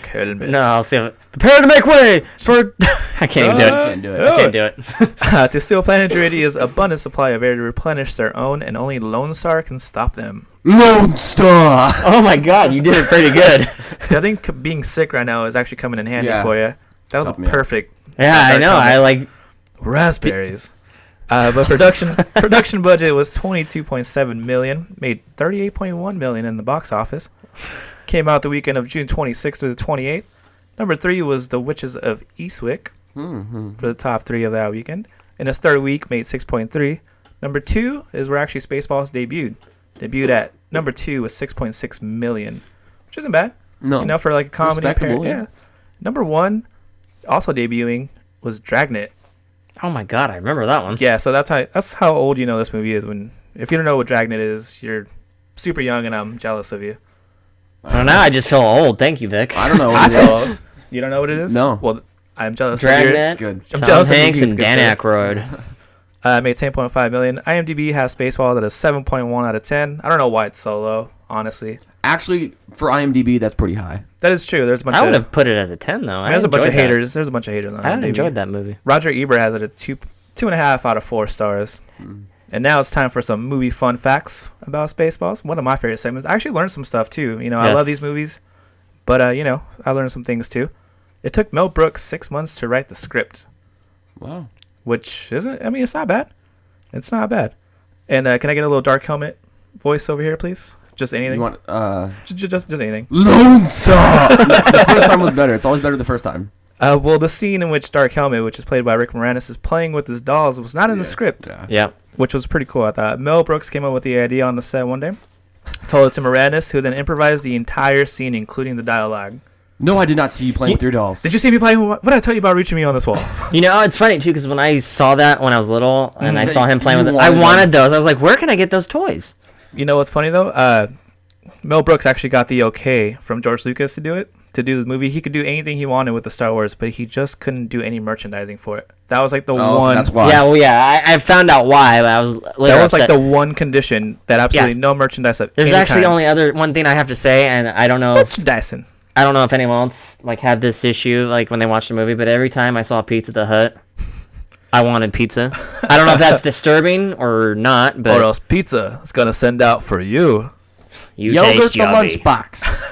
D: Helmet.
B: No, I'll see. Prepare to make way for. I can't even do it.
C: can't do it.
B: I can't do it.
D: To steal Planet Duridia's abundant supply of air to replenish their own, and only Lone Star can stop them.
C: Lone Star.
B: Oh my God, you did it pretty good.
D: I think being sick right now is actually coming in handy
C: Yeah.
D: for you. That was
C: Help me out.
D: perfect.
B: Yeah, I know. I like.
D: Raspberries. But production budget was $22.7 million, made $38.1 million in the box office. Came out the weekend of June 26th through the 28th. Number 3 was The Witches of Eastwick for the top 3 of that weekend. In its third week, made 6.3. Number 2 is where actually Spaceballs debuted. Debuted at number 2 with 6.6 million, which isn't bad.
C: No.
D: For like a comedy.
C: Respectable,
D: Yeah. Number 1, also debuting, was Dragnet.
B: Oh my God, I remember that one.
D: Yeah, so that's how old this movie is. If you don't know what Dragnet is, you're super young, and I'm jealous of you.
B: Well, now I just feel old. Thank you, Vic.
C: I don't know what it is.
D: Well, you don't know what it is?
C: No.
D: Well, I'm jealous.
B: Dragnet,
C: Good.
D: I'm
B: Tom
D: jealous of you,
B: Hanks, and
D: good
B: Dan
D: sir.
B: Aykroyd.
D: Made 10.5 million. IMDb has Spaceballs at a 7.1 out of 10. I don't know why it's so low, honestly.
C: Actually, for IMDb, that's pretty high.
D: That is true. There's a bunch
B: I would
D: of
B: have put it as a 10 though.
D: there's a bunch of
B: enjoyed that.
D: haters. There's a bunch of haters on
B: I
D: IMDb.
B: enjoyed that movie.
D: Roger Ebert has it at 2.5 out of 4 stars. And now it's time for some movie fun facts about Spaceballs. One of my favorite segments. I actually learned some stuff too. I love
B: Yes.
D: these movies, but I learned some things too. It took Mel Brooks 6 months to write the script,
C: Wow.
D: which isn't. I mean, it's not bad. It's not bad. And can I get a little Dark Helmet voice over here, please? Just anything.
C: You want
D: Just anything.
C: Lone Star? The first time was better. It's always better the first time.
D: Well, the scene in which Dark Helmet, which is played by Rick Moranis, is playing with his dolls, was not in the script.
C: Yeah.
B: Yeah.
D: Which was pretty cool, I thought. Mel Brooks came up with the idea on the set one day, told it to Moranis, who then improvised the entire scene, including the dialogue.
C: No, I did not see you playing with your dolls.
D: Did you see me playing? What did I tell you about reaching me on this wall?
B: It's funny too because when I saw that when I was little and I saw him playing
C: You
B: with it, I
C: wanted
B: wanted those. I was like, where can I get those toys?
D: You know what's funny though? Mel Brooks actually got the okay from George Lucas to do the movie. He could do anything he wanted with the Star Wars, but he just couldn't do any merchandising for it. That was like the
C: Oh, so
D: one.
C: that's why.
B: Yeah, well, yeah, I found out why, but I was later
D: That was like
B: upset.
D: the one condition that absolutely
B: Yes.
D: no merchandise of
B: There's
D: any
B: actually
D: kind.
B: only one thing I have to say, and I don't know if
D: merchandising.
B: anyone else had this issue when they watched the movie, but every time I saw Pizza the Hut, I wanted pizza. I don't know if that's disturbing or not, but
D: Or else pizza is gonna send out for you.
B: you
C: Yogurt
B: taste
C: the
B: yummy.
C: lunchbox.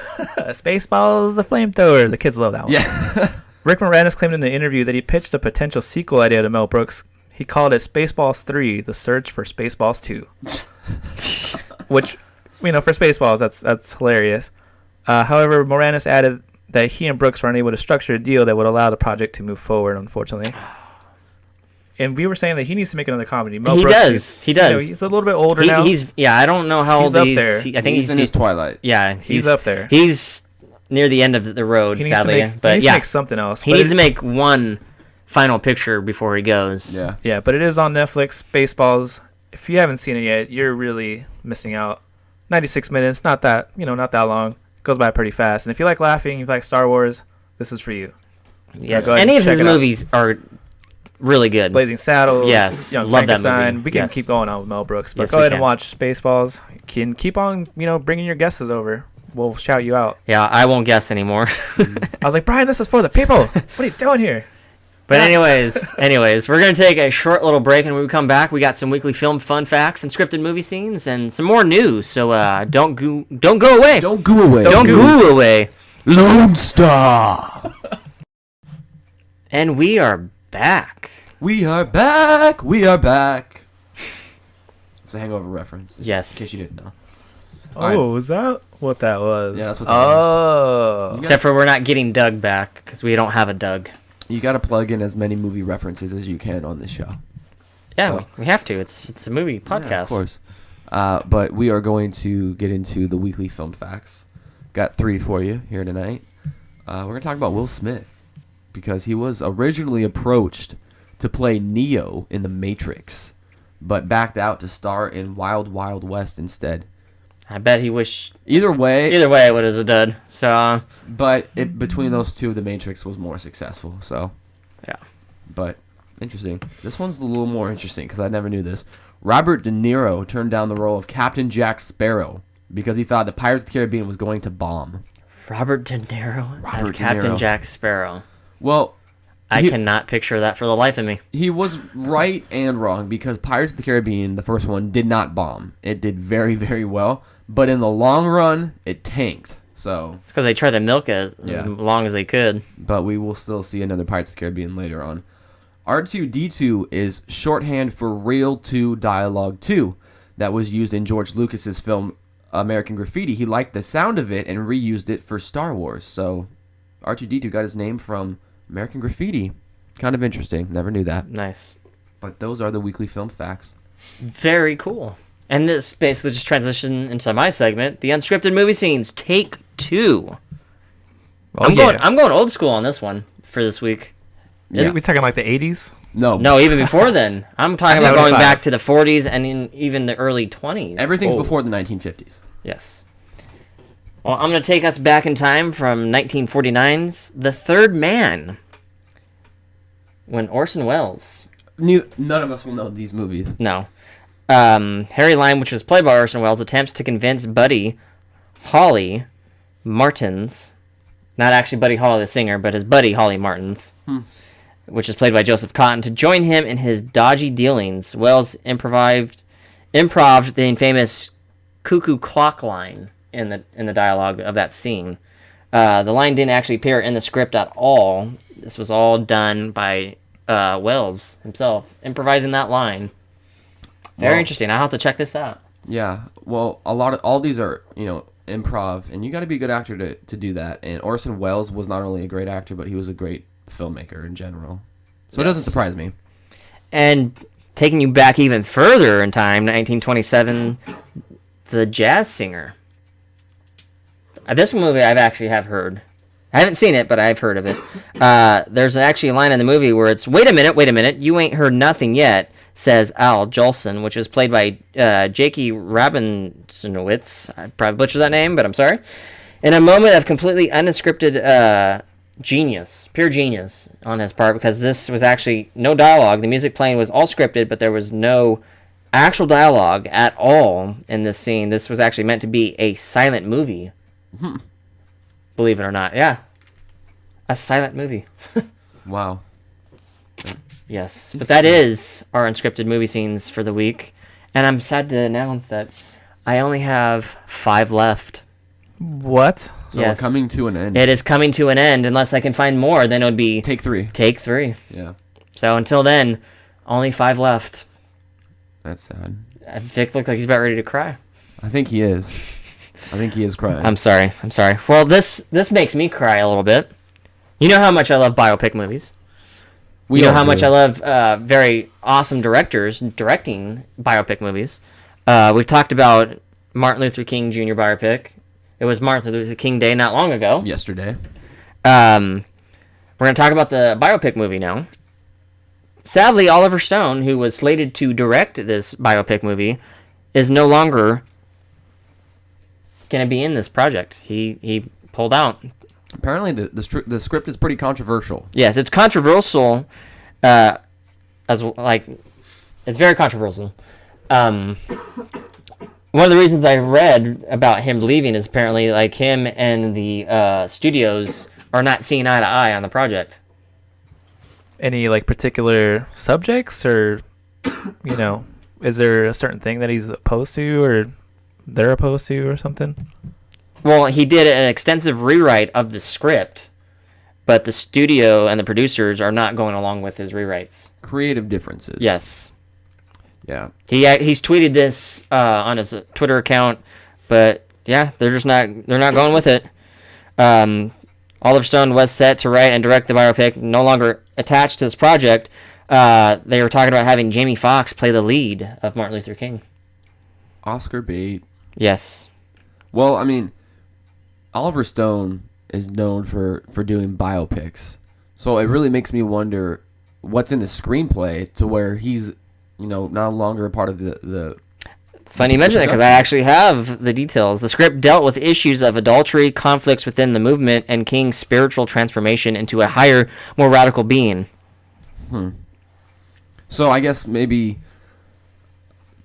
D: Spaceballs, the flamethrower. The kids love that one.
C: Yeah.
D: Rick Moranis claimed in an interview that he pitched a potential sequel idea to Mel Brooks. He called it Spaceballs 3: The Search for Spaceballs 2. Which, for Spaceballs, that's hilarious. However, Moranis added that he and Brooks were unable to structure a deal that would allow the project to move forward, unfortunately. And we were saying that he needs to make another comedy. Mel
B: He
D: Brooks
B: does.
D: is-
B: He does.
D: he's a little bit older now.
B: I don't know how
D: He's
B: old
D: up
B: he is.
D: there.
B: I think
C: he's in his twilight.
B: Yeah,
D: He's up there.
B: He's near the end of the road,
D: He needs
B: sadly.
D: to make,
B: but
D: he needs
B: yeah,
D: to make something else.
B: he
D: But
B: needs
D: it-
B: to make one final picture before he goes.
C: Yeah.
D: Yeah, but it is on Netflix. Baseballs. If you haven't seen it yet, you're really missing out. 96 minutes, not that not that long. It goes by pretty fast. And if you like laughing, if you like Star Wars, this is for you.
B: Yes,
D: go ahead
B: any
D: and
B: of
D: check
B: his
D: it out.
B: movies are really good.
D: Blazing Saddles.
B: Yes,
D: Young
B: love that
D: Frankenstein.
B: movie.
D: We can
B: Yes.
D: keep going on with Mel Brooks, but
B: Yes,
D: go
B: we
D: ahead
B: can.
D: and watch Baseballs. Can keep on bringing your guesses over. We'll shout you out.
B: Yeah, I won't guess anymore.
D: I was like, Brian, this is for the people. What are you doing here?
B: But anyways, we're gonna take a short little break, and when we come back, we got some weekly film fun facts and scripted movie scenes, and some more news. So don't go away.
C: Don't go away.
B: Don't go away.
C: Lone Star.
B: And we are back.
C: We are back. We are back. It's a Hangover reference.
B: Yes.
C: In case you didn't know.
D: Oh, is that what that was?
C: Yeah, that's what that
D: Oh.
B: Except for we're not getting Doug back because we don't have a Doug.
C: You got to plug in as many movie references as you can on this show.
B: Yeah,
C: So-
B: we have to. It's a movie podcast.
C: Yeah, of course. But we are going to get into the weekly film facts. Got 3 for you here tonight. We're going to talk about Will Smith because he was originally approached to play Neo in The Matrix, but backed out to star in Wild Wild West instead.
B: I bet he wished.
C: Either way,
B: Either way, it was a dud. So
C: but between those two, The Matrix was more successful. So,
B: yeah.
C: but interesting. This one's a little more interesting because I never knew this. Robert De Niro turned down the role of Captain Jack Sparrow because he thought the Pirates of the Caribbean was going to bomb.
B: Robert De Niro as
C: Robert De
B: Captain
C: Niro.
B: Jack Sparrow.
C: Well,
B: I
C: He-
B: cannot picture that for the life of me.
C: he was right and wrong because Pirates of the Caribbean, the first one, did not bomb. It did very, very well, but in the long run, it tanked. So,
B: It's because they tried to milk it
C: Yeah.
B: as long as they could.
C: but we will still see another Pirates of the Caribbean later on. R2-D2 is shorthand for Real 2 Dialogue 2 that was used in George Lucas's film American Graffiti. He liked the sound of it and reused it for Star Wars. So R2-D2 got his name from American Graffiti. Kind of interesting. Never knew that.
B: Nice.
C: But those are the weekly film facts.
B: Very cool. And this basically just transitioned into my segment, the unscripted movie scenes, take 2. I'm going old school on this one for this week.
C: Yeah.
D: We talking like the 80s?
B: No, even before then. I'm talking about going
D: 75.
B: back to the 40s and even the early 20s.
C: Everything's
D: Oh.
C: before the 1950s.
B: Yes. Well, I'm going to take us back in time from 1949's The Third Man. When Orson Welles...
C: None of us will know these movies.
B: No. Harry Lime, which was played by Orson Welles, attempts to convince Buddy Holly Martins, not actually Buddy Holly the singer, but his buddy Holly Martins, which is played by Joseph Cotton, to join him in his dodgy dealings. Welles improved the infamous cuckoo clock line in the dialogue of that scene. The line didn't actually appear in the script at all. This was all done by Welles himself, improvising that line. Very interesting. I'll have to check this out.
C: Yeah. Well, all these are, improv, and you got to be a good actor to do that. And Orson Welles was not only a great actor, but he was a great filmmaker in general. So It doesn't surprise me.
B: And taking you back even further in time, 1927, The Jazz Singer. This movie I've actually heard. I haven't seen it, but I've heard of it. There's actually a line in the movie where it's, wait a minute, you ain't heard nothing yet, says Al Jolson, which is played by Jakey Robinson-Witz. I probably butchered that name, but I'm sorry. In a moment of completely unscripted pure genius on his part, because this was actually no dialogue. The music playing was all scripted, but there was no actual dialogue at all in this scene. This was actually meant to be a silent movie. Believe it or not. Yeah. A silent movie.
C: Wow.
B: Yes. But that is our unscripted movie scenes for the week. And I'm sad to announce that I only have 5 left.
D: What?
C: So
B: Yes.
C: we're coming to an end.
B: It is coming to an end. Unless I can find more, then it would be
C: Take 3.
B: take 3.
C: Yeah.
B: So until then, only 5 left.
C: That's sad.
B: Vic looks like he's about ready to cry.
C: I think he is. I think he is crying.
B: I'm sorry. Well, this makes me cry a little bit. You know how much I love biopic movies. You know how much I love very awesome directors directing biopic movies. We've talked about Martin Luther King Jr. biopic. It was Martin Luther King Day not long ago.
C: Yesterday.
B: We're going to talk about the biopic movie now. Sadly, Oliver Stone, who was slated to direct this biopic movie, is no longer going to be in this project. He pulled out.
C: Apparently, the script is pretty controversial.
B: Yes, it's controversial. It's very controversial. One of the reasons I read about him leaving is apparently like him and the studios are not seeing eye to eye on the project.
D: Any like particular subjects, or is there a certain thing that he's opposed to, or they're opposed to, or something?
B: Well, he did an extensive rewrite of the script, but the studio and the producers are not going along with his rewrites.
C: Creative differences.
B: Yes.
C: Yeah.
B: He's tweeted this on his Twitter account, but yeah, they're not going with it. Oliver Stone was set to write and direct the biopic, no longer attached to this project. They were talking about having Jamie Foxx play the lead of Martin Luther King.
C: Oscar bait.
B: Yes.
C: Well, I mean, Oliver Stone is known for doing biopics. So it really makes me wonder what's in the screenplay to where he's, no longer a part of the
B: It's funny you mention that because I actually have the details. The script dealt with issues of adultery, conflicts within the movement, and King's spiritual transformation into a higher, more radical being.
C: So I guess maybe...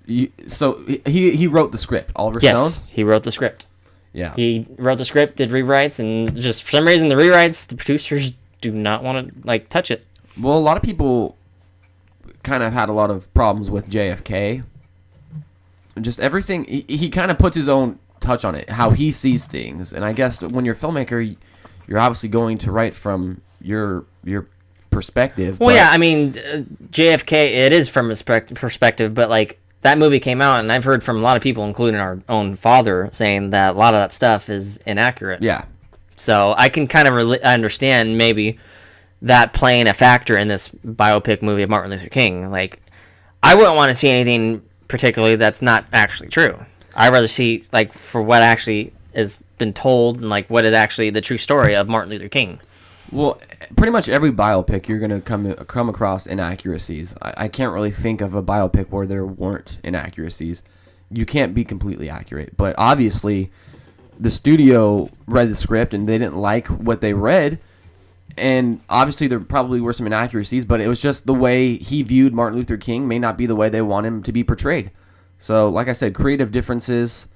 C: he wrote the script, Oliver Stone?
B: Yes, he wrote the script.
C: Yeah.
B: He wrote the script, did rewrites, and just for some reason the rewrites, the producers do not want to touch it.
C: Well, a lot of people kind of had a lot of problems with JFK. Just everything, he kind of puts his own touch on it, how he sees things. And I guess when you're a filmmaker, you're obviously going to write from your perspective.
B: Well, yeah, I mean, JFK, it is from his perspective, but like that movie came out, and I've heard from a lot of people, including our own father, saying that a lot of that stuff is inaccurate.
C: Yeah.
B: So I can kind of understand maybe that playing a factor in this biopic movie of Martin Luther King. Like, I wouldn't want to see anything particularly that's not actually true. I'd rather see, like, for what actually has been told and, like, what is actually the true story of Martin Luther King.
C: Well, pretty much every biopic, you're going to come across inaccuracies. I can't really think of a biopic where there weren't inaccuracies. You can't be completely accurate. But obviously, the studio read the script and they didn't like what they read. And obviously, there probably were some inaccuracies, but it was just the way he viewed Martin Luther King may not be the way they want him to be portrayed. So, like I said, creative differences.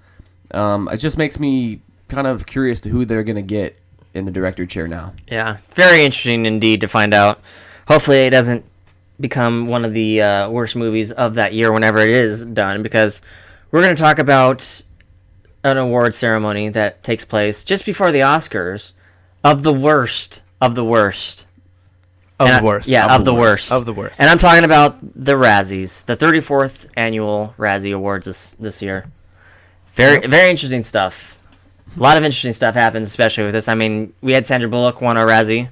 C: It just makes me kind of curious to who they're going to get in the director chair now.
B: Yeah, very interesting indeed to find out. Hopefully it doesn't become one of the worst movies of that year whenever it is done, because we're going to talk about an award ceremony that takes place just before the Oscars of the worst of the worst.
D: Of the worst.
B: Yeah, of the worst.
D: Of the worst.
B: And I'm talking about the Razzies, the 34th annual Razzie Awards this year. Very interesting stuff. A lot of interesting stuff happens, especially with this. I mean, we had Sandra Bullock won a Razzie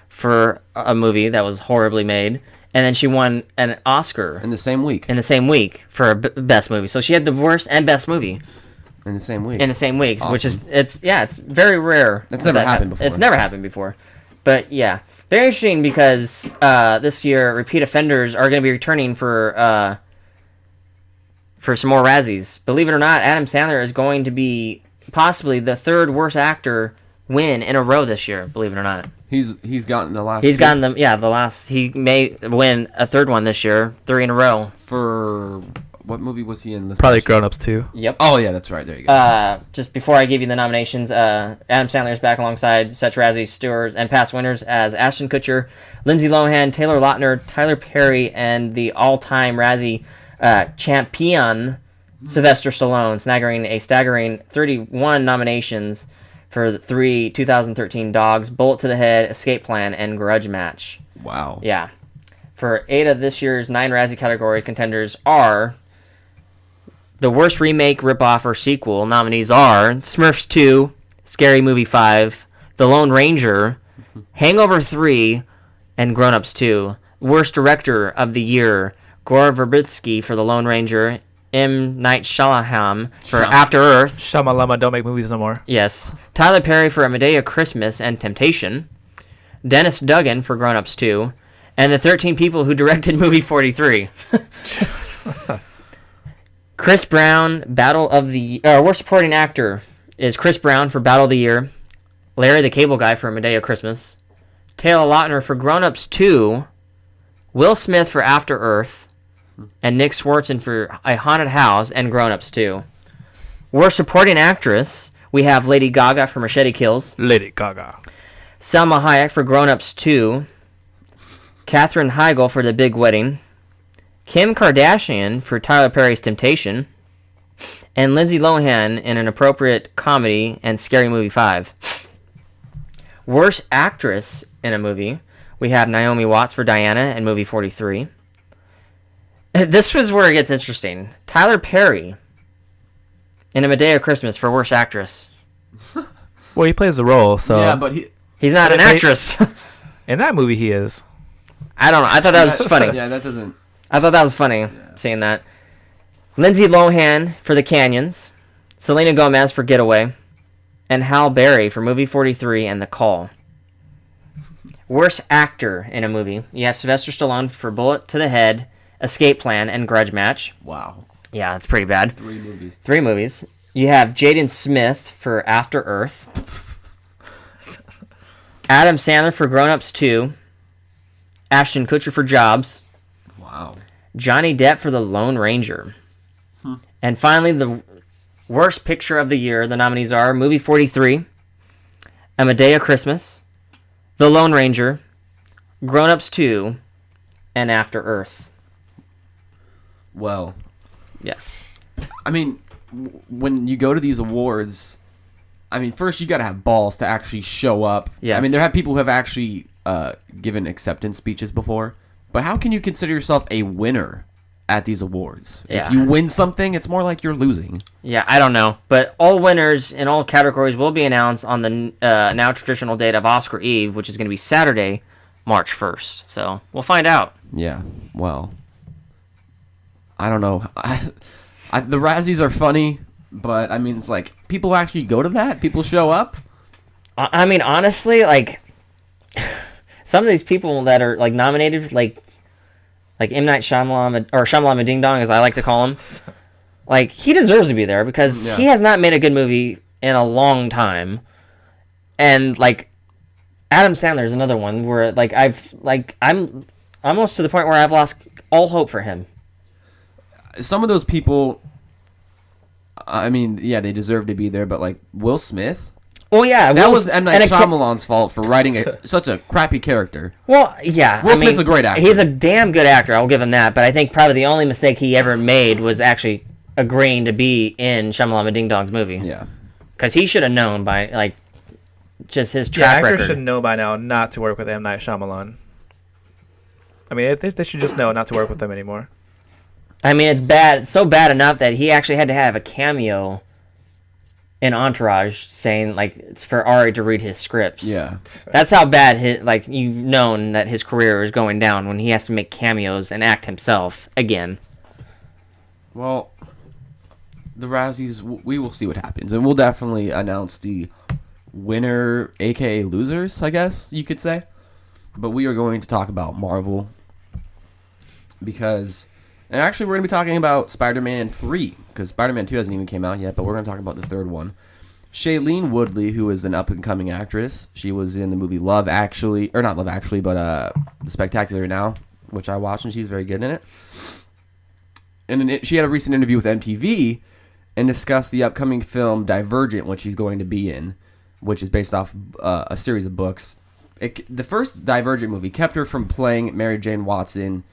B: for a movie that was horribly made, and then she won an Oscar
C: In the same week.
B: For best movie. So she had the worst and best movie
C: In the same week.
B: in the same week,
C: Awesome.
B: which is it's very rare.
C: That's never happened before.
B: It's never happened before. But yeah, very interesting because this year repeat offenders are going to be returning for some more Razzies. Believe it or not, Adam Sandler is going to be possibly the third worst actor win in a row this year. Believe it or not,
C: He's gotten the last.
B: he's gotten them. Yeah, the last. He may win a third one this year, 3 in a row.
C: For what movie was he in? This
D: Probably
C: past year?
D: Grown Ups too.
B: Yep.
C: Oh yeah, that's right. There you go.
B: Just before I give you the nominations, Adam Sandler is back alongside such Razzie stewards and past winners as Ashton Kutcher, Lindsay Lohan, Taylor Lautner, Tyler Perry, and the all-time Razzie champion Sylvester Stallone, snaggering a staggering 31 nominations for the 3 2013 Dogs, Bullet to the Head, Escape Plan, and Grudge Match.
C: Wow.
B: Yeah. For 8 of this year's 9 Razzie category contenders are The worst remake, ripoff, or sequel nominees are Smurfs 2, Scary Movie 5, The Lone Ranger, Hangover 3, and Grown Ups 2. Worst director of the year, Gore Verbinski for The Lone Ranger, M. Night Shyamalan for After Earth.
D: Shamalama don't make movies no more.
B: Yes. Tyler Perry for A Medea Christmas and Temptation. Dennis Duggan for Grown Ups 2. And the 13 people who directed movie 43. Chris Brown, Battle of the... worst supporting actor is Chris Brown for Battle of the Year. Larry the Cable Guy for A Medea Christmas. Taylor Lautner for Grown Ups 2. Will Smith for After Earth. And Nick Swartzen for A Haunted House and Grown Ups 2. Worst supporting actress, we have Lady Gaga for Machete Kills.
D: Lady Gaga.
B: Salma Hayek for Grown Ups 2. Katherine Heigl for The Big Wedding. Kim Kardashian for Tyler Perry's Temptation. And Lindsay Lohan in An Appropriate Comedy and Scary Movie 5. Worst actress in a movie, we have Naomi Watts for Diana in movie 43. This was where it gets interesting. Tyler Perry in A Medea Christmas for worst actress.
D: Well, he plays the role, so...
C: Yeah, but
B: He's not an actress.
D: in that movie, he is.
B: I don't know. I thought that was funny.
C: Yeah, that doesn't...
B: I thought that was funny, seeing that. Lindsay Lohan for The Canyons. Selena Gomez for Getaway. And Hal Berry for movie 43 and The Call. Worst actor in a movie. You have Sylvester Stallone for Bullet to the Head, Escape Plan, and Grudge Match.
C: Wow.
B: Yeah, that's pretty bad.
C: 3 movies.
B: 3 movies. You have Jaden Smith for After Earth. Adam Sandler for Grown Ups 2. Ashton Kutcher for Jobs.
C: Wow.
B: Johnny Depp for The Lone Ranger. And finally, the worst picture of the year. The nominees are movie 43, A Medea Christmas, The Lone Ranger, Grown Ups 2, and After Earth.
C: Well,
B: Yes.
C: I mean, when you go to these awards, I mean, first you got to have balls to actually show up.
B: Yes.
C: I mean, there have people who have actually given acceptance speeches before, but how can you consider yourself a winner at these awards?
B: Yeah.
C: If you win something, it's more like you're losing.
B: Yeah, I don't know. But all winners in all categories will be announced on the now traditional date of Oscar Eve, which is going to be Saturday, March 1st. So we'll find out.
C: Yeah, well, I don't know. The Razzies are funny, but I mean, it's like people actually go to that. People show up.
B: I mean, honestly, like some of these people that are like nominated, like M. Night Shyamalan, or Shyamalan Ding Dong, as I like to call him, like he deserves to be there because he has not made a good movie in a long time, and like Adam Sandler is another one where like I'm almost to the point where I've lost all hope for him.
C: Some of those people, I mean, yeah, they deserve to be there, but like Will Smith.
B: Well, yeah,
C: That was M. Night Shyamalan's fault for writing such a crappy character.
B: Well, yeah.
C: Will Smith's a great actor.
B: He's a damn good actor, I'll give him that, but I think probably the only mistake he ever made was actually agreeing to be in Shyamalan Ding Dong's movie.
C: Yeah.
B: Because he should have known by, like, just his
D: Yeah,
B: track
D: actors
B: record.
D: should know by now not to work with M. Night Shyamalan. I mean, they should just know not to work with them anymore.
B: I mean, it's bad. It's so bad enough that he actually had to have a cameo in Entourage saying, like, it's for Ari to read his scripts.
C: Yeah.
B: That's how bad his, like, you've known that his career is going down when he has to make cameos and act himself again.
C: Well, the Razzies, we will see what happens, and we'll definitely announce the winner, aka losers, I guess you could say. But we are going to talk about Marvel because, and actually we're going to be talking about Spider-Man 3 because Spider-Man 2 hasn't even came out yet, but we're going to talk about the third one. Shailene Woodley, who is an up-and-coming actress, she was in the movie Love Actually, or not Love Actually, but The Spectacular Now, which I watched, and she's very good in it. And she had a recent interview with MTV and discussed the upcoming film Divergent, which she's going to be in, which is based off a series of books. The first Divergent movie kept her from playing Mary Jane Watson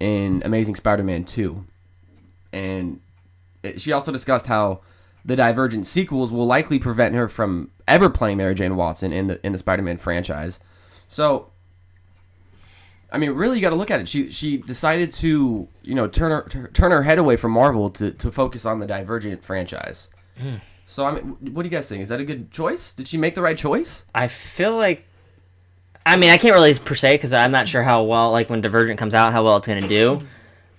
C: in Amazing Spider-Man 2. And she also discussed how the Divergent sequels will likely prevent her from ever playing Mary Jane Watson in the Spider-Man franchise. So I mean, really, you got to look at it. She decided to, turn her head away from Marvel to focus on the Divergent franchise. So, I mean, what do you guys think? Is that a good choice? Did she make the right choice?
B: I feel like, I mean, I can't really per se because I'm not sure how well, like when Divergent comes out, how well it's going to do.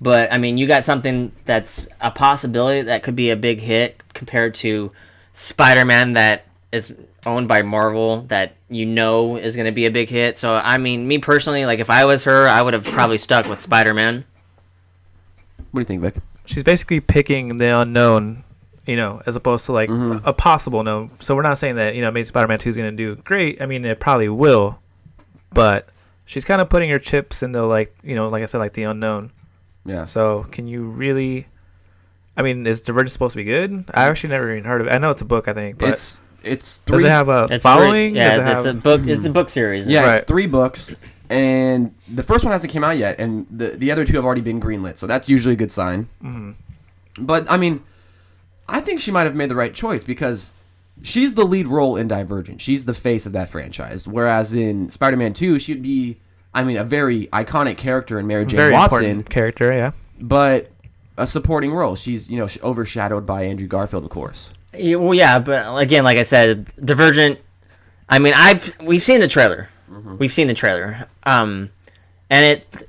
B: But I mean, you got something that's a possibility that could be a big hit compared to Spider-Man that is owned by Marvel that is going to be a big hit. So, I mean, me personally, like if I was her, I would have probably stuck with Spider-Man.
C: What do you think, Vic?
D: She's basically picking the unknown, as opposed to like a possible known. So we're not saying that, Amazing Spider-Man 2 is going to do great. I mean, it probably will, but she's kind of putting her chips into like, like I said, like the unknown.
C: Yeah.
D: So can you really, I mean, is Divergent supposed to be good? I actually never even heard of it. I know it's a book, I think, but
C: it's
D: does
C: three.
D: it have a
B: It's
D: following?
B: it's a book. It's a book series.
C: Yeah,
D: Right.
C: it's 3 books, and the first one hasn't came out yet, and the other 2 have already been greenlit, so that's usually a good sign. But I mean, I think she might have made the right choice because she's the lead role in Divergent. She's the face of that franchise, whereas in Spider-Man 2, she'd be, I mean, a very iconic character in Mary Jane
D: Very
C: Watson,
D: important character, yeah.
C: but a supporting role. She's overshadowed by Andrew Garfield, of course.
B: Yeah, well, yeah, but again, like I said, Divergent. I mean, we've seen the trailer. We've seen the trailer. And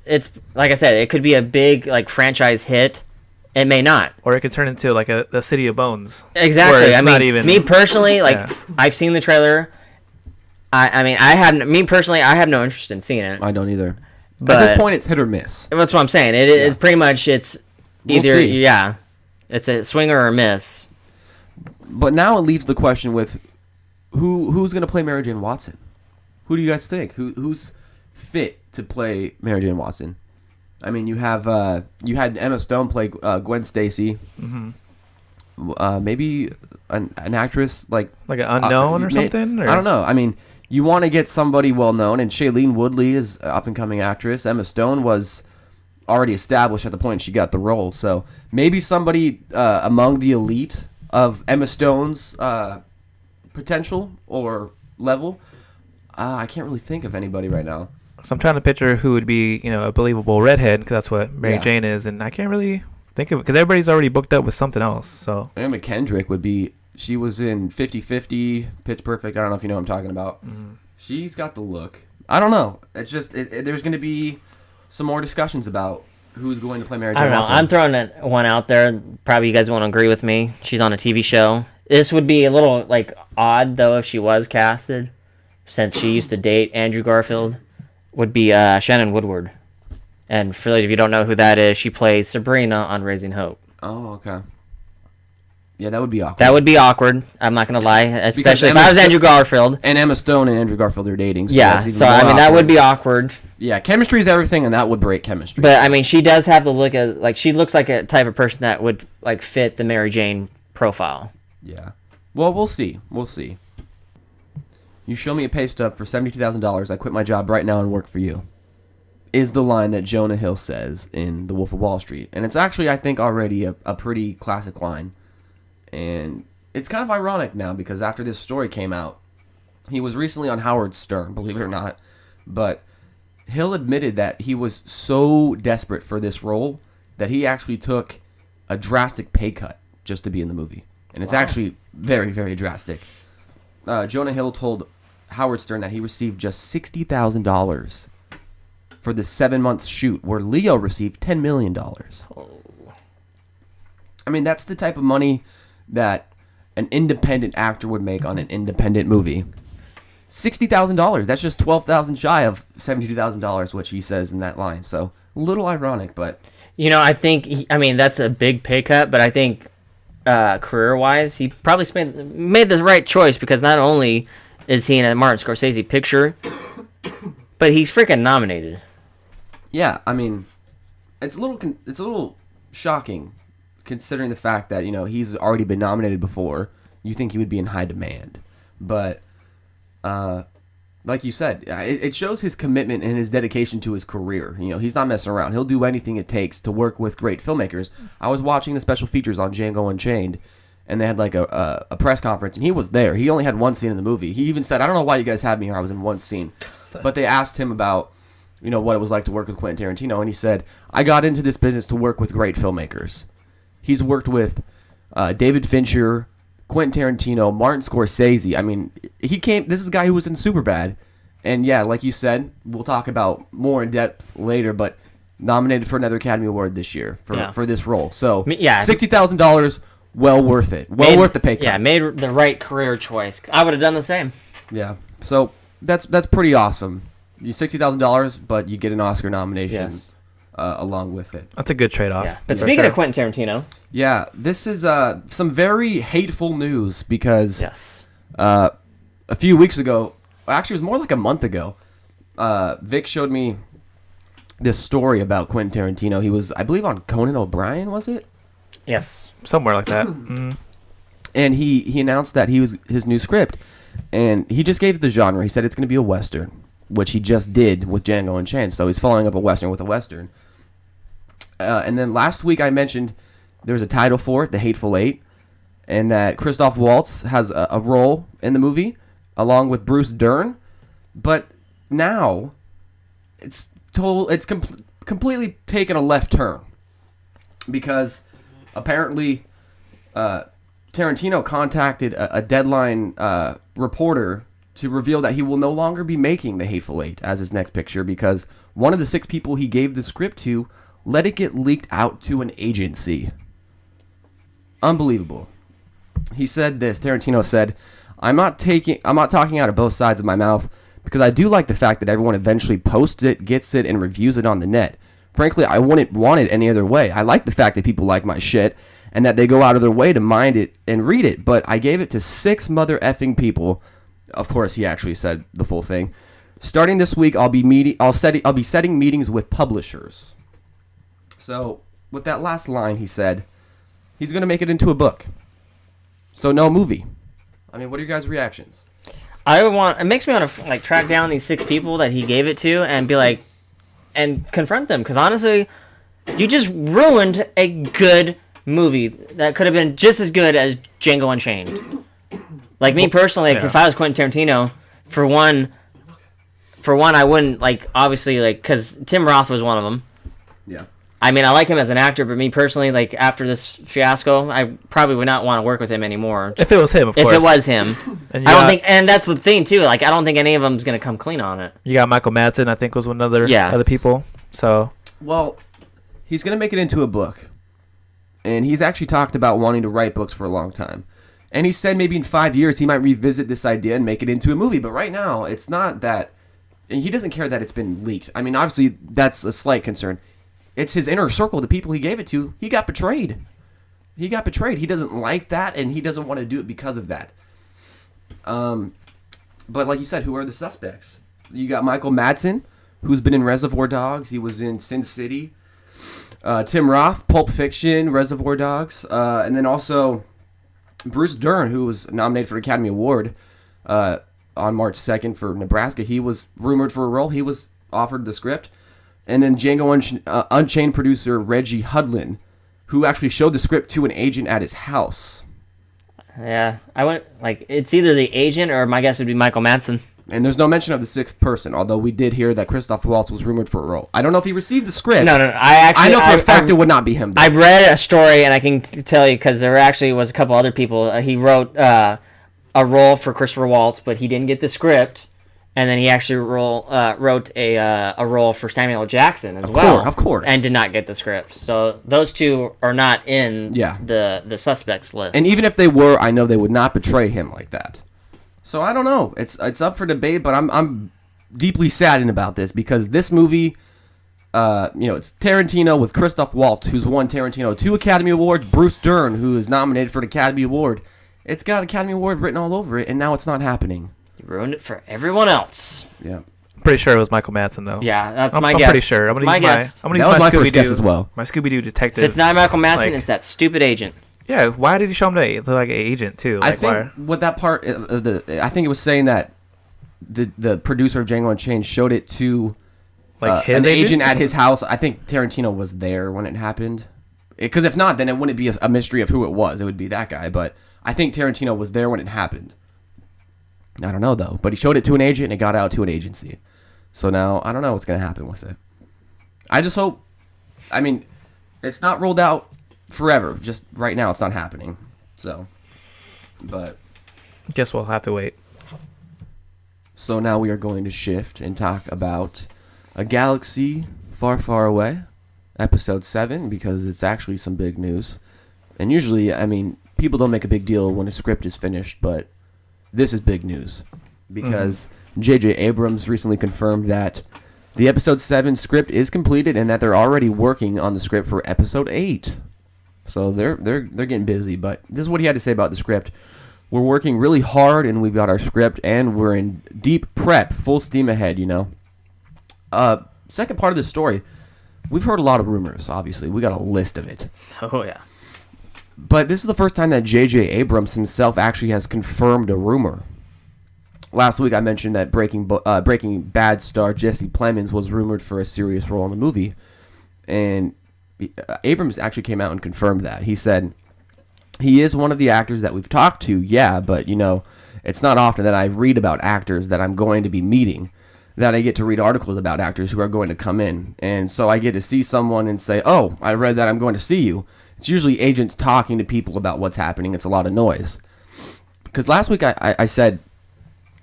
B: it's like I said, it could be a big like franchise hit. It may not.
D: Or it could turn into like the City of Bones.
B: Exactly.
D: Where it's
B: I mean,
D: not even,
B: me personally, like
D: Yeah.
B: I've seen the trailer. I mean, I have no interest in seeing it.
C: I don't either.
B: But
C: At this point, it's hit or miss.
B: that's what I'm saying. It's pretty much it's
C: We'll
B: either
C: see.
B: it's a swinger or a miss.
C: But now it leaves the question with who's going to play Mary Jane Watson? Who do you guys think? Who's fit to play Mary Jane Watson? I mean, you had Emma Stone play Gwen Stacy. Maybe an actress like
D: like an unknown or something? Or?
C: I don't know. I mean, you want to get somebody well known, and Shailene Woodley is an up and coming actress. Emma Stone was already established at the point she got the role, so maybe somebody among the elite of Emma Stone's potential or level. I can't really think of anybody right now.
D: So I'm trying to picture who would be, a believable redhead, because that's what Mary
C: Yeah.
D: Jane is, and I can't really think of it, because everybody's already booked up with something else, so.
C: Anna Kendrick would be. She was in 50-50, Pitch Perfect. I don't know if you know what I'm talking about. She's got the look. I don't know. It's just there's going to be some more discussions about who's going to play Mary Jane
B: I don't know.
C: Watson.
B: I'm throwing one out there. Probably you guys won't agree with me. She's on a TV show. This would be a little like odd though if she was casted, since she used to date Andrew Garfield. Would be Shannon Woodward, and for those of you who don't know who that is, she plays Sabrina on Raising Hope.
C: Oh, okay. Yeah, that would be awkward.
B: That would be awkward. I'm not gonna lie, especially if
C: Emma
B: I was
C: Sto-
B: Andrew Garfield.
C: And Emma Stone and Andrew Garfield are dating. So
B: Yeah,
C: that's even
B: so I
C: more
B: mean that
C: awkward.
B: would be awkward.
C: Yeah, chemistry is everything, and that would break chemistry.
B: But I mean, she does have the look of like she looks like a type of person that would like fit the Mary Jane profile.
C: Yeah. Well, we'll see. We'll see. You show me a pay stub for $72,000, I quit my job right now and work for you. Is the line that Jonah Hill says in The Wolf of Wall Street. And it's actually, I think, already a pretty classic line. And it's kind of ironic now because after this story came out, he was recently on Howard Stern, believe it or not. But Hill admitted that he was so desperate for this role that he actually took a drastic pay cut just to be in the movie. And it's actually very, very drastic. Jonah Hill told Howard Stern that he received just $60,000 for the 7-month shoot, where Leo received $10 million. I mean, that's the type of money that an independent actor would make on an independent movie. $60,000. That's just $12,000 shy of $72,000, which he says in that line. So, a little ironic, but
B: I think that's a big pay cut, but I think career-wise, he probably made the right choice because not only is he in a Martin Scorsese picture, but he's freaking nominated.
C: yeah, I mean, it's a little shocking considering the fact that he's already been nominated before. You think he would be in high demand, but like you said, it shows his commitment and his dedication to his career. He's not messing around. He'll do anything it takes to work with great filmmakers. I was watching the special features on Django Unchained, and they had like a press conference, and he was there. He only had one scene in the movie. He even said, "I don't know why you guys had me here. I was in one scene." But they asked him about what it was like to work with Quentin Tarantino, and he said, I got into this business to work with great filmmakers. He's worked with David Fincher, Quentin Tarantino, Martin Scorsese. I mean, this is a guy who was in Superbad, and yeah, like you said, we'll talk about more in depth later, but nominated for another Academy Award this year for this role. So $60,000, well worth it. Worth the pay cut.
B: Yeah, made the right career choice. I would have done the same.
C: Yeah, so that's pretty awesome. You $60,000, but you get an Oscar nomination along with it.
D: That's a good trade-off.
B: Yeah. But speaking of Quentin Tarantino,
C: this is some very hateful news because
B: yes,
C: a few weeks ago, actually it was more like a month ago, Vic showed me this story about Quentin Tarantino. He was, I believe, on Conan O'Brien, was it?
B: Yes,
D: somewhere like that. Mm.
C: And he announced that his new script, and he just gave the genre. He said it's going to be a Western, which he just did with Django Unchained. So he's following up a Western with a Western. And then last week I mentioned there's a title for it, The Hateful Eight, and that Christoph Waltz has a role in the movie along with Bruce Dern. But now it's completely taken a left turn because apparently Tarantino contacted a Deadline reporter to reveal that he will no longer be making The Hateful Eight as his next picture because one of the 6 people he gave the script to let it get leaked out to an agency. Unbelievable. He said this, Tarantino said, I'm not talking out of both sides of my mouth because I do like the fact that everyone eventually posts it, gets it, and reviews it on the net. Frankly, I wouldn't want it any other way. I like the fact that people like my shit and that they go out of their way to mind it and read it, but I gave it to 6 mother effing people. Of course, he actually said the full thing. Starting this week, I'll be setting meetings with publishers. So, with that last line, he said, he's going to make it into a book. So, no movie. I mean, what are your guys' reactions?
B: It makes me want to track down these 6 people that he gave it to and be like, and confront them. Because honestly, you just ruined a good movie that could have been just as good as Django Unchained. Like me personally, if I was Quentin Tarantino, for one, I wouldn't obviously because Tim Roth was one of them.
C: Yeah.
B: I mean, I like him as an actor, but me personally, after this fiasco, I probably would not want to work with him anymore.
D: If it was him, of course.
B: If it was him. I don't think, and that's the thing, too. I don't think any of them's going to come clean on it.
D: You got Michael Madsen, I think, was one other people. So.
C: Well, he's going to make it into a book. And he's actually talked about wanting to write books for a long time. And he said maybe in 5 years he might revisit this idea and make it into a movie. But right now, it's not that. And he doesn't care that it's been leaked. I mean, obviously, that's a slight concern. It's his inner circle, the people he gave it to. He got betrayed. He doesn't like that, and he doesn't want to do it because of that. But like you said, who are the suspects? You got Michael Madsen, who's been in Reservoir Dogs. He was in Sin City. Tim Roth, Pulp Fiction, Reservoir Dogs. And then also Bruce Dern, who was nominated for an Academy Award on March 2nd for Nebraska. He was rumored for a role. He was offered the script. And then Django Unchained producer Reggie Hudlin, who actually showed the script to an agent at his house.
B: Yeah, I went it's either the agent or my guess would be Michael Madsen.
C: And there's no mention of the 6th person, although we did hear that Christoph Waltz was rumored for a role. I don't know if he received the script.
B: No.
C: I know for a fact it would not be him. Though.
B: I read a story, and I can tell you because there actually was a couple other people. He wrote a role for Christopher Waltz, but he didn't get the script. And then he actually wrote a role for Samuel L. Jackson as well.
C: Of course.
B: And did not get the script. So those 2 are not in the suspects list.
C: And even if they were, I know they would not betray him like that. So I don't know. It's up for debate, but I'm deeply saddened about this because this movie, it's Tarantino with Christoph Waltz, who's won Tarantino 2 Academy Awards, Bruce Dern, who is nominated for an Academy Award. It's got Academy Award written all over it, and now it's not happening.
B: You ruined it for everyone else.
C: Yeah.
D: I'm pretty sure it was Michael Madsen, though.
B: Yeah, that's my guess.
D: I'm pretty sure. I'm gonna use
C: my first guess as well.
D: My Scooby-Doo detective.
B: If it's not Michael Madsen, it's that stupid agent.
D: Yeah, why did he show him to an agent, too?
C: I think what that part of I think it was saying that the producer of Django Unchained showed it to
D: his
C: an agent at his house. I think Tarantino was there when it happened. Because if not, then it wouldn't be a mystery of who it was. It would be that guy. But I think Tarantino was there when it happened. I don't know, though. But he showed it to an agent, and it got out to an agency. So now I don't know what's going to happen with it. I just hope. I mean, it's not rolled out forever. Just right now, it's not happening. So, but
D: Guess we'll have to wait.
C: so now we are going to shift and talk about A Galaxy Far, Far Away, episode 7, because it's actually some big news. And usually, I mean, people don't make a big deal when a script is finished, but this is big news because J.J. Abrams recently confirmed that the episode 7 script is completed and that they're already working on the script for episode 8. So they're getting busy, but this is what he had to say about the script. We're working really hard, and we've got our script, and we're in deep prep, full steam ahead, you know. Second part of the story, we've heard a lot of rumors, obviously. We got a list of it.
B: Oh, yeah.
C: But this is the first time that J.J. Abrams himself actually has confirmed a rumor. Last week I mentioned that Breaking Bad star Jesse Plemons was rumored for a serious role in the movie. And Abrams actually came out and confirmed that. He said, he is one of the actors that we've talked to, yeah, but, you know, it's not often that I read about actors that I'm going to be meeting, that I get to read articles about actors who are going to come in. And so I get to see someone and say, oh, I read that I'm going to see you. It's usually agents talking to people about what's happening. It's a lot of noise. Because last week I said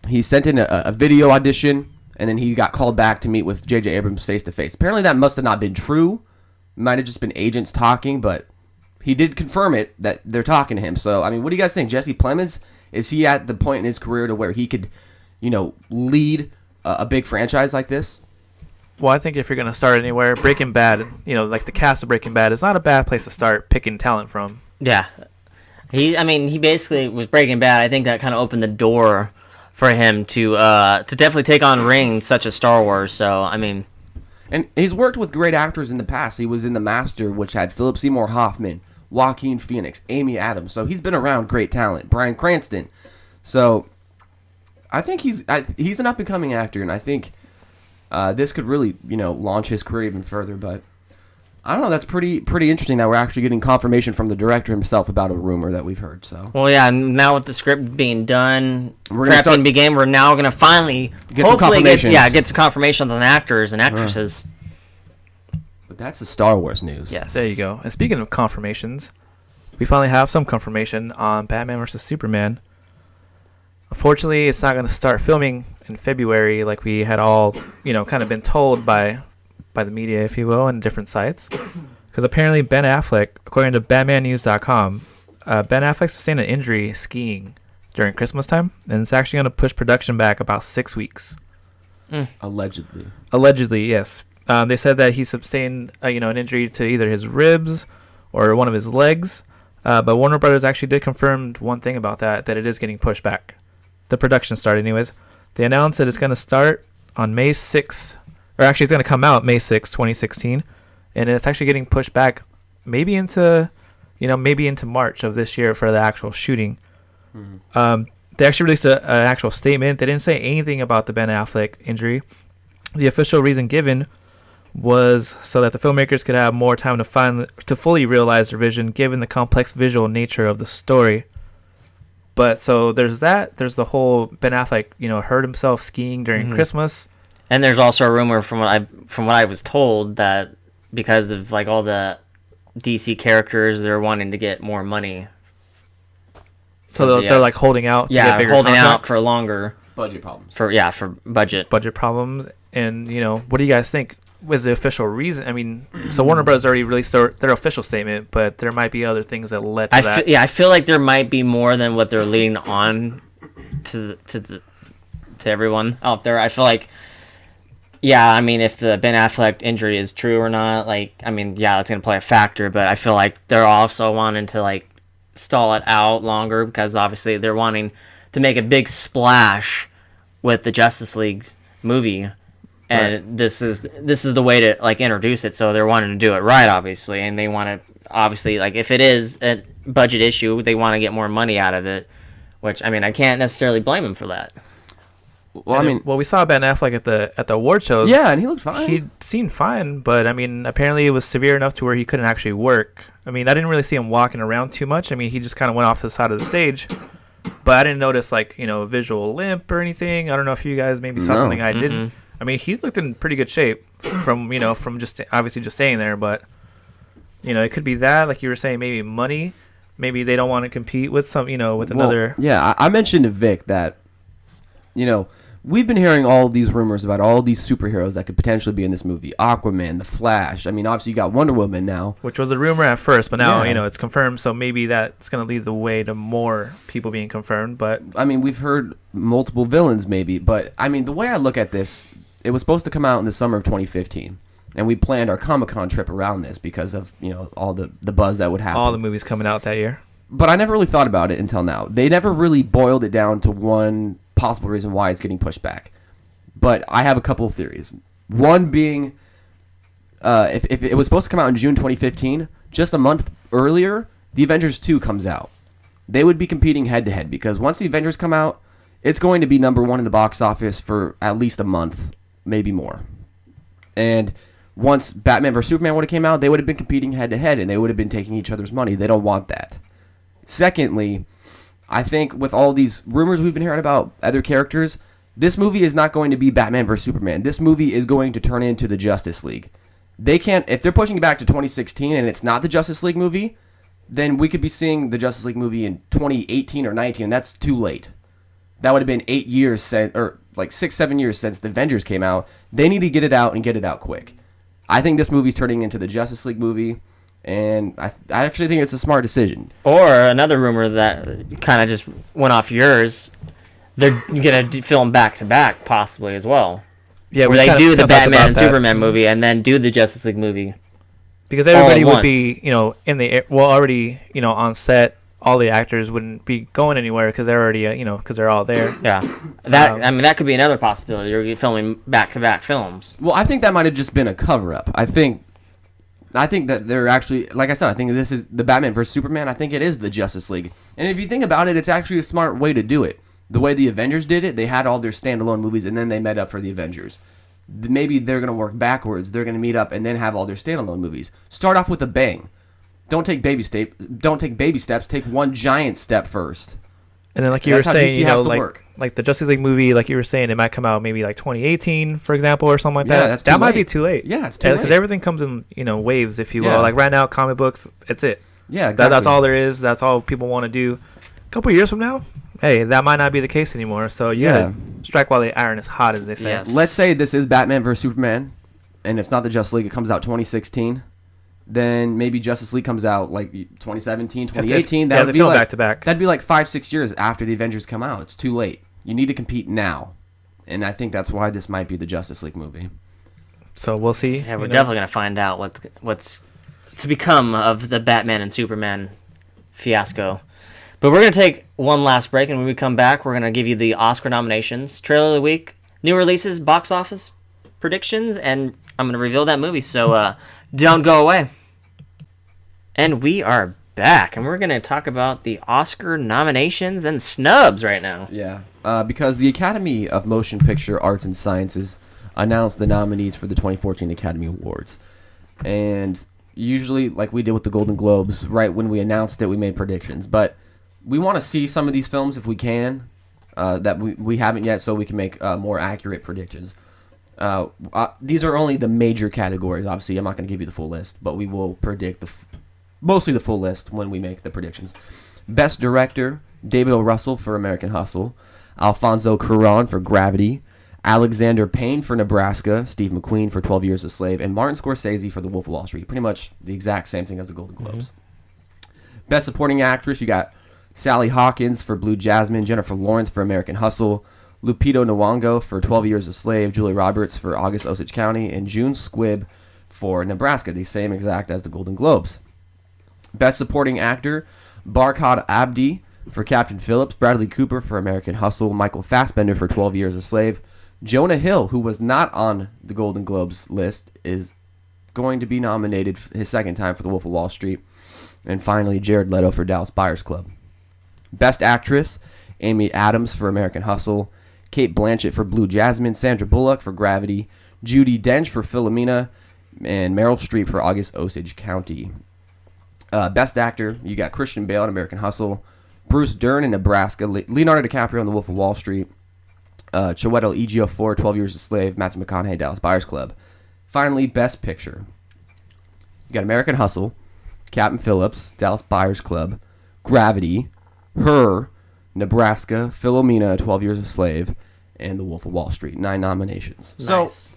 C: he sent in a video audition, and then he got called back to meet with J.J. Abrams face-to-face. Apparently that must have not been true. It might have just been agents talking, but he did confirm it that they're talking to him. So, I mean, what do you guys think? Jesse Plemons, is he at the point in his career to where he could, you know, lead a big franchise like this?
D: Well, I think if you're going to start anywhere, Breaking Bad, you know, like the cast of Breaking Bad is not a bad place to start picking talent from.
B: Yeah. He basically, with Breaking Bad, I think that kind of opened the door for him to definitely take on rings such as Star Wars. So, I mean...
C: And he's worked with great actors in the past. He was in The Master, which had Philip Seymour Hoffman, Joaquin Phoenix, Amy Adams. So he's been around great talent. Bryan Cranston. So I think he's an up-and-coming actor, and I think this could really, you know, launch his career even further. But I don't know. That's pretty interesting that we're actually getting confirmation from the director himself about a rumor that we've heard. So
B: Well, yeah, now with the script being done,
C: We're gonna
B: prepping began, we're now going to finally
C: Get some
B: hopefully
C: confirmations.
B: get some confirmations on actors and actresses.
C: But that's the Star Wars news.
B: Yes.
D: There you go. And speaking of confirmations, we finally have some confirmation on Batman vs. Superman. Unfortunately, it's not going to start filming in February like we had all, you know, kind of been told by the media, if you will, and different sites. Because apparently Ben Affleck, according to BatmanNews.com, Ben Affleck sustained an injury skiing during Christmas time, and it's actually going to push production back about 6 weeks.
C: Allegedly.
D: Allegedly, yes. They said that he sustained, an injury to either his ribs or one of his legs. But Warner Brothers actually did confirm one thing about that it is getting pushed back. The production start, anyways. They announced that it's going to start on May 6th, or actually it's going to come out May 6th, 2016, and it's actually getting pushed back maybe into March of this year for the actual shooting. They actually released an actual statement. They didn't say anything about the Ben Affleck injury. The official reason given was so that the filmmakers could have more time to fully realize their vision, given the complex visual nature of the story. But so there's that. There's the whole Ben Affleck, hurt himself skiing during Christmas.
B: And there's also a rumor from what I was told that because of like all the DC characters, they're wanting to get more money.
D: So they're like holding out. To get bigger
B: holding
D: contracts.
B: out for longer.
C: Budget problems.
B: For budget
D: problems. And what do you guys think was the official reason? I mean, so Warner Bros. Already released their official statement, but there might be other things that led to that.
B: I feel like there might be more than what they're leading on to everyone out there. I feel like, if the Ben Affleck injury is true or not, that's gonna play a factor. But I feel like they're also wanting to stall it out longer because obviously they're wanting to make a big splash with the Justice League's movie. And this is the way to introduce it, so they're wanting to do it right, obviously, and they want to if it is a budget issue, they want to get more money out of it, which I can't necessarily blame them for that.
C: Well,
D: we saw Ben Affleck at the award shows.
C: Yeah, and he looked fine.
D: He seemed fine, but apparently it was severe enough to where he couldn't actually work. I didn't really see him walking around too much. He just kind of went off to the side of the stage, but I didn't notice a visual limp or anything. I don't know if you guys maybe saw something I didn't. I mean, he looked in pretty good shape from just obviously just staying there, but it could be that, like you were saying, maybe money. Maybe they don't want to compete with another.
C: Yeah, I mentioned to Vic that, we've been hearing all these rumors about all these superheroes that could potentially be in this movie. Aquaman, The Flash. I mean, obviously you got Wonder Woman now.
D: Which was a rumor at first, but now, it's confirmed. So maybe that's going to lead the way to more people being confirmed. But
C: I mean, we've heard multiple villains maybe. But, I mean, the way I look at this, it was supposed to come out in the summer of 2015. And we planned our Comic-Con trip around this because of, all the buzz that would happen.
D: All the movies coming out that year.
C: But I never really thought about it until now. They never really boiled it down to one possible reason why it's getting pushed back. But I have a couple of theories. One being, if it was supposed to come out in June 2015, just a month earlier, The Avengers 2 comes out. They would be competing head-to-head because once The Avengers come out, it's going to be number one in the box office for at least a month, maybe more. And once Batman vs. Superman would have came out, they would have been competing head-to-head, and they would have been taking each other's money. They don't want that. Secondly, I think with all these rumors we've been hearing about other characters, this movie is not going to be Batman vs. Superman. This movie is going to turn into the Justice League. They can't, if they're pushing it back to 2016 and it's not the Justice League movie, then we could be seeing the Justice League movie in 2018 or 19, and that's too late. That would have been 8 years since, or like 6-7 years since the Avengers came out. They need to get it out and get it out quick. I think this movie's turning into the Justice League movie. And I actually think it's a smart decision.
B: Or another rumor that kind of just went off yours, they're going to film back-to-back possibly as well.
D: Yeah,
B: where they do the Batman and Superman movie and then do the Justice League movie.
D: Because everybody would be, already, on set. All the actors wouldn't be going anywhere because they're already, because they're all there.
B: Yeah. That could be another possibility. You're filming back-to-back films.
C: Well, I think that might have just been a cover-up. I think that they're actually, like I said, I think this is the Batman vs. Superman. I think it is the Justice League. And if you think about it, it's actually a smart way to do it. The way the Avengers did it, they had all their standalone movies, and then they met up for the Avengers. Maybe they're going to work backwards. They're going to meet up and then have all their standalone movies. Start off with a bang. Don't take baby steps. Take one giant step first.
D: And then, like you were saying, like the Justice League movie, like you were saying, it might come out maybe like 2018, for example, or something like that. That might be too late.
C: Yeah, it's too late.
D: Because everything comes in, waves, if you will. Like right now, comic books, it's it.
C: Yeah, exactly.
D: That's all there is. That's all people want to do. A couple years from now, hey, that might not be the case anymore. So you gotta strike while the iron is hot, as they say.
B: Yes.
C: Let's say this is Batman vs. Superman, and it's not the Justice League. It comes out 2016. Then maybe Justice League comes out like 2017, 2018. That would be like
D: back-to-back.
C: That'd be like 5-6 years after the Avengers come out. It's too late. You need to compete now, and I think that's why this might be the Justice League movie.
D: So we'll see.
B: Yeah, we're definitely gonna find out what's to become of the Batman and Superman fiasco. But we're gonna take one last break, and when we come back, we're gonna give you the Oscar nominations, trailer of the week, new releases, box office predictions, and I'm gonna reveal that movie. So don't go away. And we are back, and we're going to talk about the Oscar nominations and snubs right now.
C: Yeah, because the Academy of Motion Picture Arts and Sciences announced the nominees for the 2014 Academy Awards. And usually, like we did with the Golden Globes, right when we announced it, we made predictions. But we want to see some of these films if we can, that we haven't yet, so we can make more accurate predictions. These are only the major categories. Obviously, I'm not going to give you the full list, but we will predict mostly the full list when we make the predictions. Best Director, David O. Russell for American Hustle, Alfonso Cuarón for Gravity, Alexander Payne for Nebraska, Steve McQueen for 12 Years a Slave, and Martin Scorsese for The Wolf of Wall Street. Pretty much the exact same thing as the Golden Globes. Best Supporting Actress, you got Sally Hawkins for Blue Jasmine, Jennifer Lawrence for American Hustle, Lupita Nyong'o for 12 Years a Slave, Julia Roberts for August Osage County, and June Squibb for Nebraska, the same exact as the Golden Globes. Best Supporting Actor, Barkhad Abdi for Captain Phillips, Bradley Cooper for American Hustle, Michael Fassbender for 12 Years a Slave. Jonah Hill, who was not on the Golden Globes list, is going to be nominated his second time for The Wolf of Wall Street. And finally, Jared Leto for Dallas Buyers Club. Best Actress, Amy Adams for American Hustle, Cate Blanchett for Blue Jasmine, Sandra Bullock for Gravity, Judi Dench for Philomena, and Meryl Streep for August Osage County. Best Actor, you got Christian Bale in American Hustle, Bruce Dern in Nebraska, Leonardo DiCaprio in The Wolf of Wall Street, Chiwetel Ejiofor, 12 Years a Slave, Matthew McConaughey, Dallas Buyers Club. Finally, Best Picture. You got American Hustle, Captain Phillips, Dallas Buyers Club, Gravity, Her, Nebraska, Philomena, 12 Years a Slave, and The Wolf of Wall Street. 9 nominations.
B: Nice.
C: So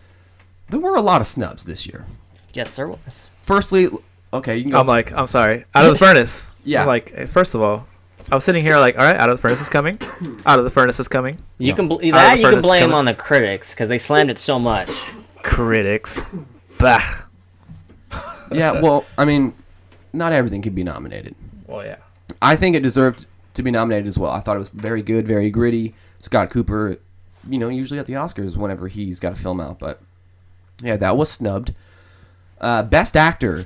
C: there were a lot of snubs this year.
B: Yes, there was.
C: Firstly, okay, you can go.
D: I'm sorry. Out of the Furnace.
C: Yeah.
D: I'm like, first of all, I was sitting here like, all right, Out of the Furnace is coming. Out of the Furnace is coming.
B: You can
D: Out of
B: you
D: the
B: can
D: Furnace
B: blame
D: coming.
B: on the critics because they slammed it so much.
D: Critics. Bah.
C: Yeah, well, I mean, not everything could be nominated.
D: Well, yeah.
C: I think it deserved to be nominated as well. I thought it was very good, very gritty. Scott Cooper, usually at the Oscars whenever he's got a film out, but yeah, that was snubbed. Best Actor.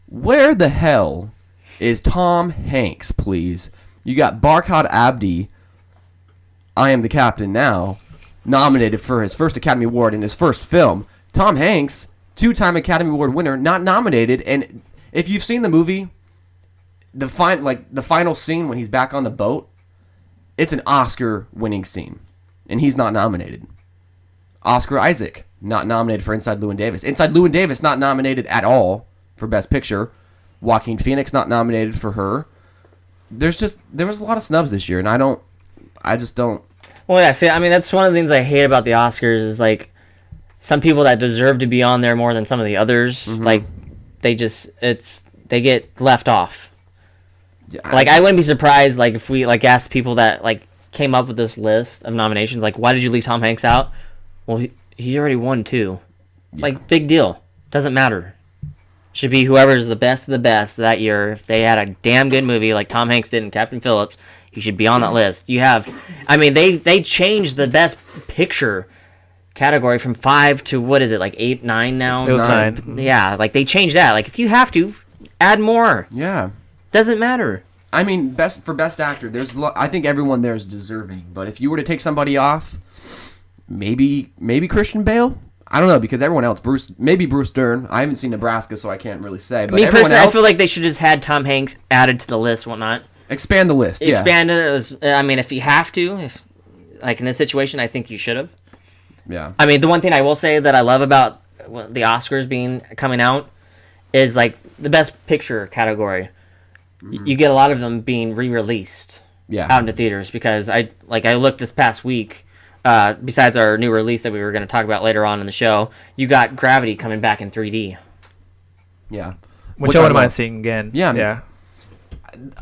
C: Where the hell is Tom Hanks, please? You got Barkhad Abdi, I Am the Captain Now, nominated for his first Academy Award in his first film. Tom Hanks, 2-time Academy Award winner, not nominated. And if you've seen the movie, the final scene when he's back on the boat, it's an Oscar-winning scene, and he's not nominated. Oscar Isaac, not nominated for Inside Llewyn Davis. Inside Llewyn Davis, not nominated at all for Best Picture. Joaquin Phoenix, not nominated for Her. There was a lot of snubs this year, and I just don't.
B: Well, yeah. See, I mean, that's one of the things I hate about the Oscars is like some people that deserve to be on there more than some of the others.
C: Mm-hmm.
B: Like they get left off.
C: Yeah,
B: Like I wouldn't be surprised like if we like asked people that like came up with this list of nominations like why did you leave Tom Hanks out? Well, he already won 2. It's like big deal. Doesn't matter. Should be whoever's the best of the best that year. If they had a damn good movie like Tom Hanks did in Captain Phillips, he should be on that list. You have, I mean, they changed the Best Picture category from 5 to what is it like 8, 9 now?
D: It was 9.
B: Yeah, like they changed that. Like if you have to, add more.
C: Yeah.
B: Doesn't matter.
C: I mean, best actor. I think everyone there is deserving. But if you were to take somebody off, maybe Christian Bale. I don't know because everyone else, Bruce Dern. I haven't seen Nebraska, so I can't really say. But
B: Me
C: everyone
B: personally,
C: else,
B: I feel like they should just had Tom Hanks added to the list, whatnot.
C: expand the list. Yeah.
B: Expand it as, I mean, if you have to, if like in this situation, I think you should have.
C: Yeah.
B: I mean, the one thing I will say that I love about the Oscars coming out is like the Best Picture category. You get a lot of them being re-released
C: Yeah.
B: out into theaters because I looked this past week. Besides our new release that we were going to talk about later on in the show, you got Gravity coming back in 3D.
C: Yeah.
D: Which I wouldn't
C: love.
D: mind seeing again.
C: Yeah.
D: Yeah.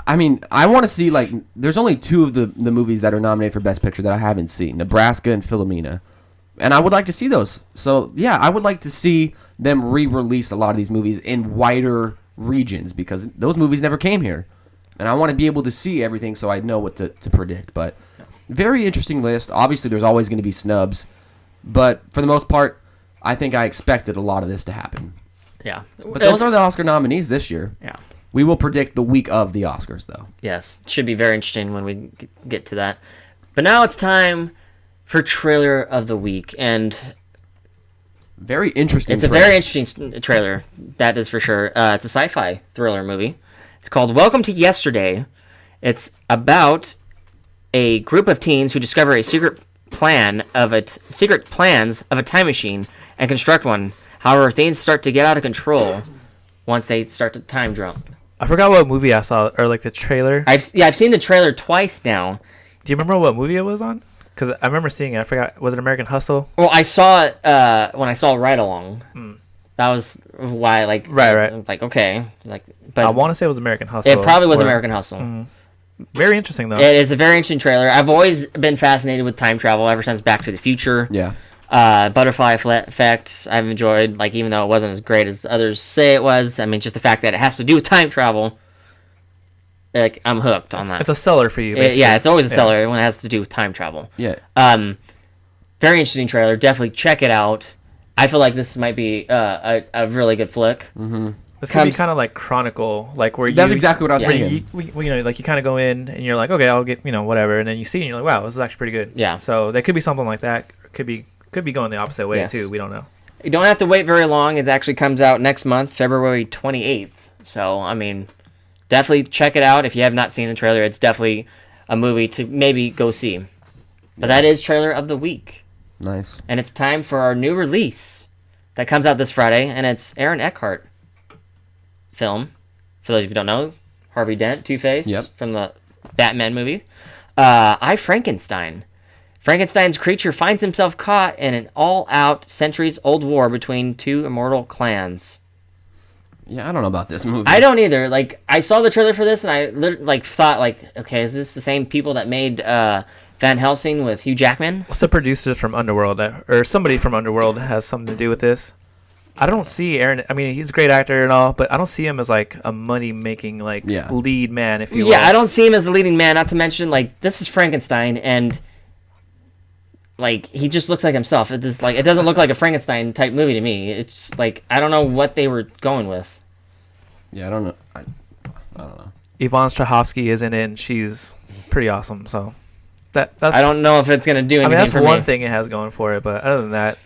C: I mean, I want to see there's only 2 of the movies that are nominated for Best Picture that I haven't seen, Nebraska and Philomena, and I would like to see those. So yeah, I would like to see them re-release a lot of these movies in wider regions because those movies never came here, and I want to be able to see everything so I know what to predict. But very interesting list. Obviously, there's always going to be snubs, but for the most part, I think I expected a lot of this to happen.
B: Yeah.
C: But those are the Oscar nominees this year.
B: Yeah.
C: We will predict the week of the Oscars, though.
B: Yes. Should be very interesting when we get to that. But now it's time for Trailer of the Week. And
C: Very interesting.
B: it's a very interesting trailer, that is for sure. It's a sci-fi thriller movie. It's called Welcome to Yesterday. It's about a group of teens who discover a secret plans of a time machine and construct one. However, things start to get out of control once they start to time jump.
D: I forgot what movie I saw, or like the trailer.
B: I've seen the trailer twice now.
D: Do you remember what movie it was on? Because I remember seeing it. I forgot. Was it American Hustle?
B: Well, I saw it when I saw Ride Along. That was why, like,
D: Right.
B: like okay, like, but
D: I want to say it was American Hustle.
B: it probably was
D: or-
B: American Hustle.
D: Very interesting though.
B: It is a very interesting trailer. I've always been fascinated with time travel ever since Back to the Future.
C: Yeah.
B: Butterfly Effect, I've enjoyed, like, even though it wasn't as great as others say it was. I mean, just the fact that it has to do with time travel, like, I'm hooked on that.
D: It's a seller for you. Basically.
B: Yeah, it's always a seller when it has to do with time travel.
C: Yeah.
B: Very interesting trailer. Definitely check it out. I feel like this might be a really good flick.
D: This could be kind of like Chronicle, like where
C: That's exactly what I was
D: where
C: thinking.
D: like you kind of go in and you're like, okay, I'll get whatever, and then you see and you're like, wow, this is actually pretty good.
B: Yeah.
D: So there could be something like that. Could be going the opposite way
B: Yes.
D: too. We don't know.
B: You don't have to wait very long. It actually comes out next month, February 28th. So, I mean, definitely check it out if you have not seen the trailer. It's definitely a movie to maybe go see. But that is trailer of the week.
C: Nice.
B: And it's time for our new release that comes out this Friday, and it's Aaron Eckhart film. For those of you who don't know, Harvey Dent, Two-Face, from the Batman movie. I, Frankenstein. Frankenstein's creature finds himself caught in an all-out, centuries-old war between two immortal clans.
C: Yeah, I don't know about this movie.
B: I don't either. Like, I saw the trailer for this, and I thought, okay, is this the same people that made Van Helsing with Hugh Jackman?
D: What's the producer from Underworld, or somebody from Underworld has something to do with this? I don't see Aaron. I mean, he's a great actor and all, but I don't see him as like a money-making lead man, if you will.
B: Yeah, I don't see him as the leading man. Not to mention, this is Frankenstein, and he just looks like himself. It doesn't look like a Frankenstein type movie to me. It's I don't know what they were going with.
C: Yeah, I don't know. I don't know.
D: Yvonne Strahovski is in it, and she's pretty awesome. So that's.
B: I don't know if it's gonna do anything.
D: That's
B: for
D: one
B: me.
D: thing it has going for it, but other than that.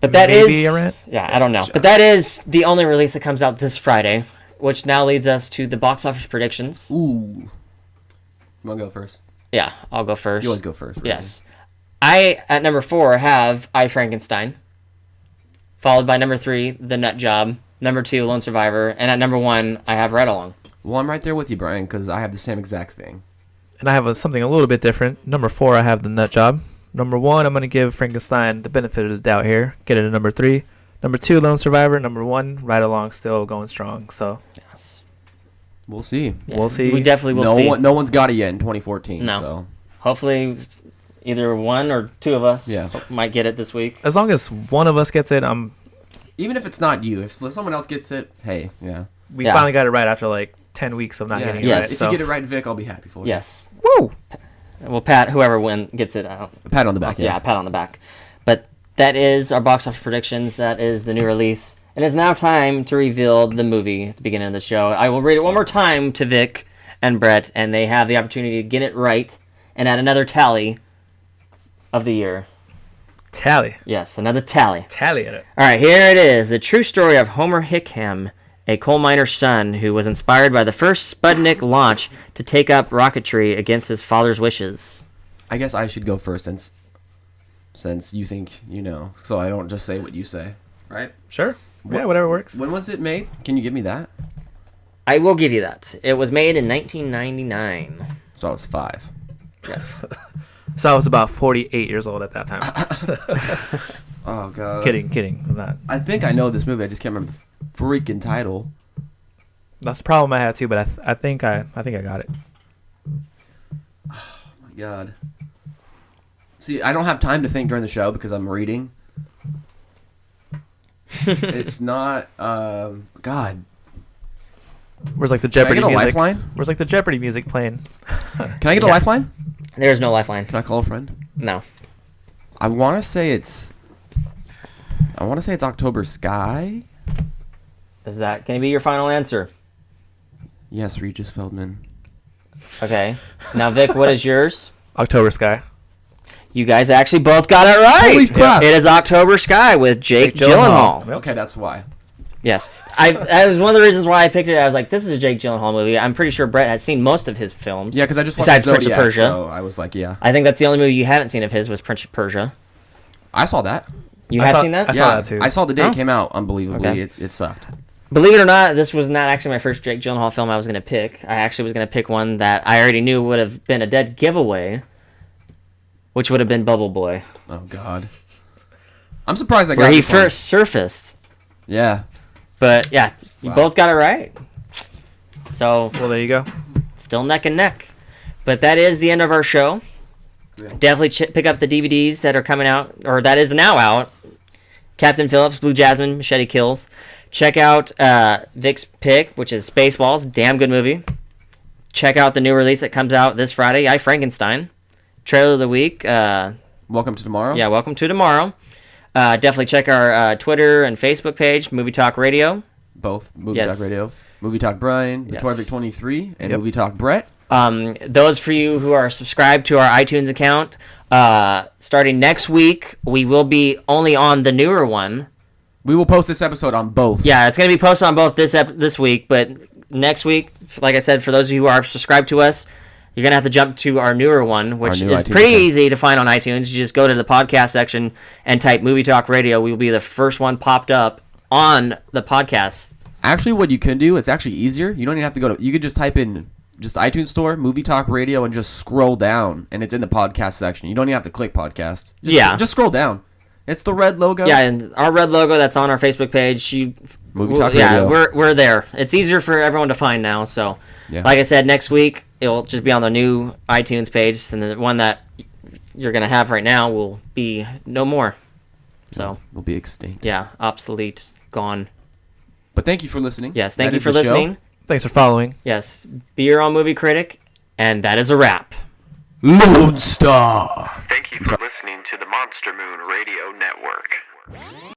B: But that
D: maybe
B: is, I don't know. But that is the only release that comes out this Friday, which now leads us to the box office predictions.
C: Ooh. You want to go first?
B: Yeah, I'll go first.
C: You always go first. Really.
B: Yes. I, at number 4, have I, Frankenstein. Followed by number 3, The Nut Job. Number 2, Lone Survivor. And at number 1, I have Ride Along.
C: Well, I'm right there with you, Brian, because I have the same exact thing.
D: And I have something a little bit different. Number 4, I have The Nut Job. Number 1, I'm going to give Frankenstein the benefit of the doubt here. Get it at number 3. Number 2, Lone Survivor. Number 1, Ride Along, still going strong. So
B: yes,
C: we'll see.
B: Yeah,
D: we'll see.
B: We definitely will see.
C: No one's got it yet in 2014.
B: No.
C: So
B: hopefully, either one or two of us might get it this week.
D: As long as one of us gets it,
C: even if it's not you, if someone else gets it, hey,
D: we finally got it right after 10 weeks of not getting it right.
C: If you get it right, Vic, I'll be happy for you.
B: Yes.
D: Woo!
B: Well, Pat, whoever gets it,
C: a pat on the back.
B: Yeah, a pat on the back. But that is our box office predictions. That is the new release. And it's now time to reveal the movie at the beginning of the show. I will read it one more time to Vic and Brett, and they have the opportunity to get it right and add another tally of the year.
D: Tally.
B: Yes, another tally.
D: Tally at it.
B: All right, here it is. The true story of Homer Hickam, a coal miner's son who was inspired by the first Sputnik launch to take up rocketry against his father's wishes.
C: I guess I should go first since you think you know, so I don't just say what you say, right?
D: Sure. Yeah, whatever works.
C: When was it made? Can you give me that?
B: I will give you that. It was made in 1999.
C: So I was 5.
B: Yes.
D: So I was about 48 years old at that time.
C: Oh, God.
D: Kidding. I'm not.
C: I think I know this movie. I just can't remember the freaking title.
D: That's the problem I had too, but I think I got it.
C: Oh, my God. See, I don't have time to think during the show because I'm reading. It's not, God.
D: Where's the Jeopardy
C: music? Can I get a
D: music?
C: lifeline?
D: Where's the Jeopardy music playing?
C: Can I get a lifeline?
B: There's no lifeline.
C: Can I call a friend?
B: No.
C: I want to say it's October Sky.
B: Is that going to be your final answer?
C: Yes, Regis Feldman.
B: Okay. Now, Vic, what is yours?
D: October Sky.
B: You guys actually both got it right.
C: Holy crap.
B: It is October Sky with Jake Gyllenhaal.
D: Yep.
C: Okay, that's why.
B: Yes. That was one of the reasons why I picked it. I was like, this is a Jake Gyllenhaal movie. I'm pretty sure Brett has seen most of his films.
C: Yeah, because I just watched
B: besides
C: Zodiac,
B: Prince of Persia.
C: so I was like, yeah.
B: I think that's the only movie you haven't seen of his was Prince of Persia.
C: I saw that.
B: You
D: I
B: have
D: saw-
B: seen that?
D: I saw that too.
C: I saw the day
B: Oh.
C: it came out. Unbelievably,
B: Okay.
C: it sucked.
B: Believe it or not, this was not actually my first Jake Gyllenhaal film I was going to pick. I actually was going to pick one that I already knew would have been a dead giveaway, which would have been Bubble Boy,
C: Oh God. I'm surprised I got
B: where he
C: this one.
B: first surfaced.
C: Yeah.
B: But yeah, you
C: Wow.
B: both got it right. So
D: Well, there you go.
B: still neck and neck. But that is the end of our show.
C: Yeah.
B: Definitely pick up the DVDs that are coming out, or that is now out. Captain Phillips, Blue Jasmine, Machete Kills. Check out Vic's pick, which is Spaceballs. Damn good movie. Check out the new release that comes out this Friday, I, Frankenstein. Trailer of the week.
C: Welcome to tomorrow.
B: Yeah, Welcome to Tomorrow. Definitely check our Twitter and Facebook page, Movie Talk Radio.
C: Both Movie
B: Yes.
C: Talk Radio, Movie Talk Brian, the
B: Yes.
C: Torvik 23, and
D: Yep.
C: Movie Talk Brett.
B: Those for you who are subscribed to our iTunes account, starting next week, we will be only on the newer one.
C: We will post this episode on both.
B: Yeah, it's going to be posted on both this week, but next week, like I said, for those of you who are subscribed to us, you're going to have to jump to our newer one, which
C: new
B: is
C: iTunes
B: pretty
C: account.
B: easy to find on iTunes. You just go to the podcast section and type Movie Talk Radio. We will be the first one popped up on the podcast.
C: Actually, what you can do, it's actually easier. You don't even have to go to. You could just type in just iTunes Store, Movie Talk Radio, and just scroll down, and it's in the podcast section. You don't even have to click podcast. Just scroll down. It's the red logo.
B: Yeah, and our red logo that's on our Facebook page.
C: Movie Talk
B: Yeah,
C: Radio.
B: we're there. It's easier for everyone to find now. So,
C: Yeah.
B: like I said, next week it'll just be on the new iTunes page, and the one that you're gonna have right now will be no more. So
C: We'll be extinct.
B: yeah, obsolete, gone.
C: But thank you for listening.
B: Yes, thank
C: That
B: you
C: is
B: for
C: the show.
B: listening.
D: Thanks for following.
B: Yes, be your own movie critic, and that is a wrap.
C: Lone Star.
A: Thank you for listening to the Monster Moon Radio Network.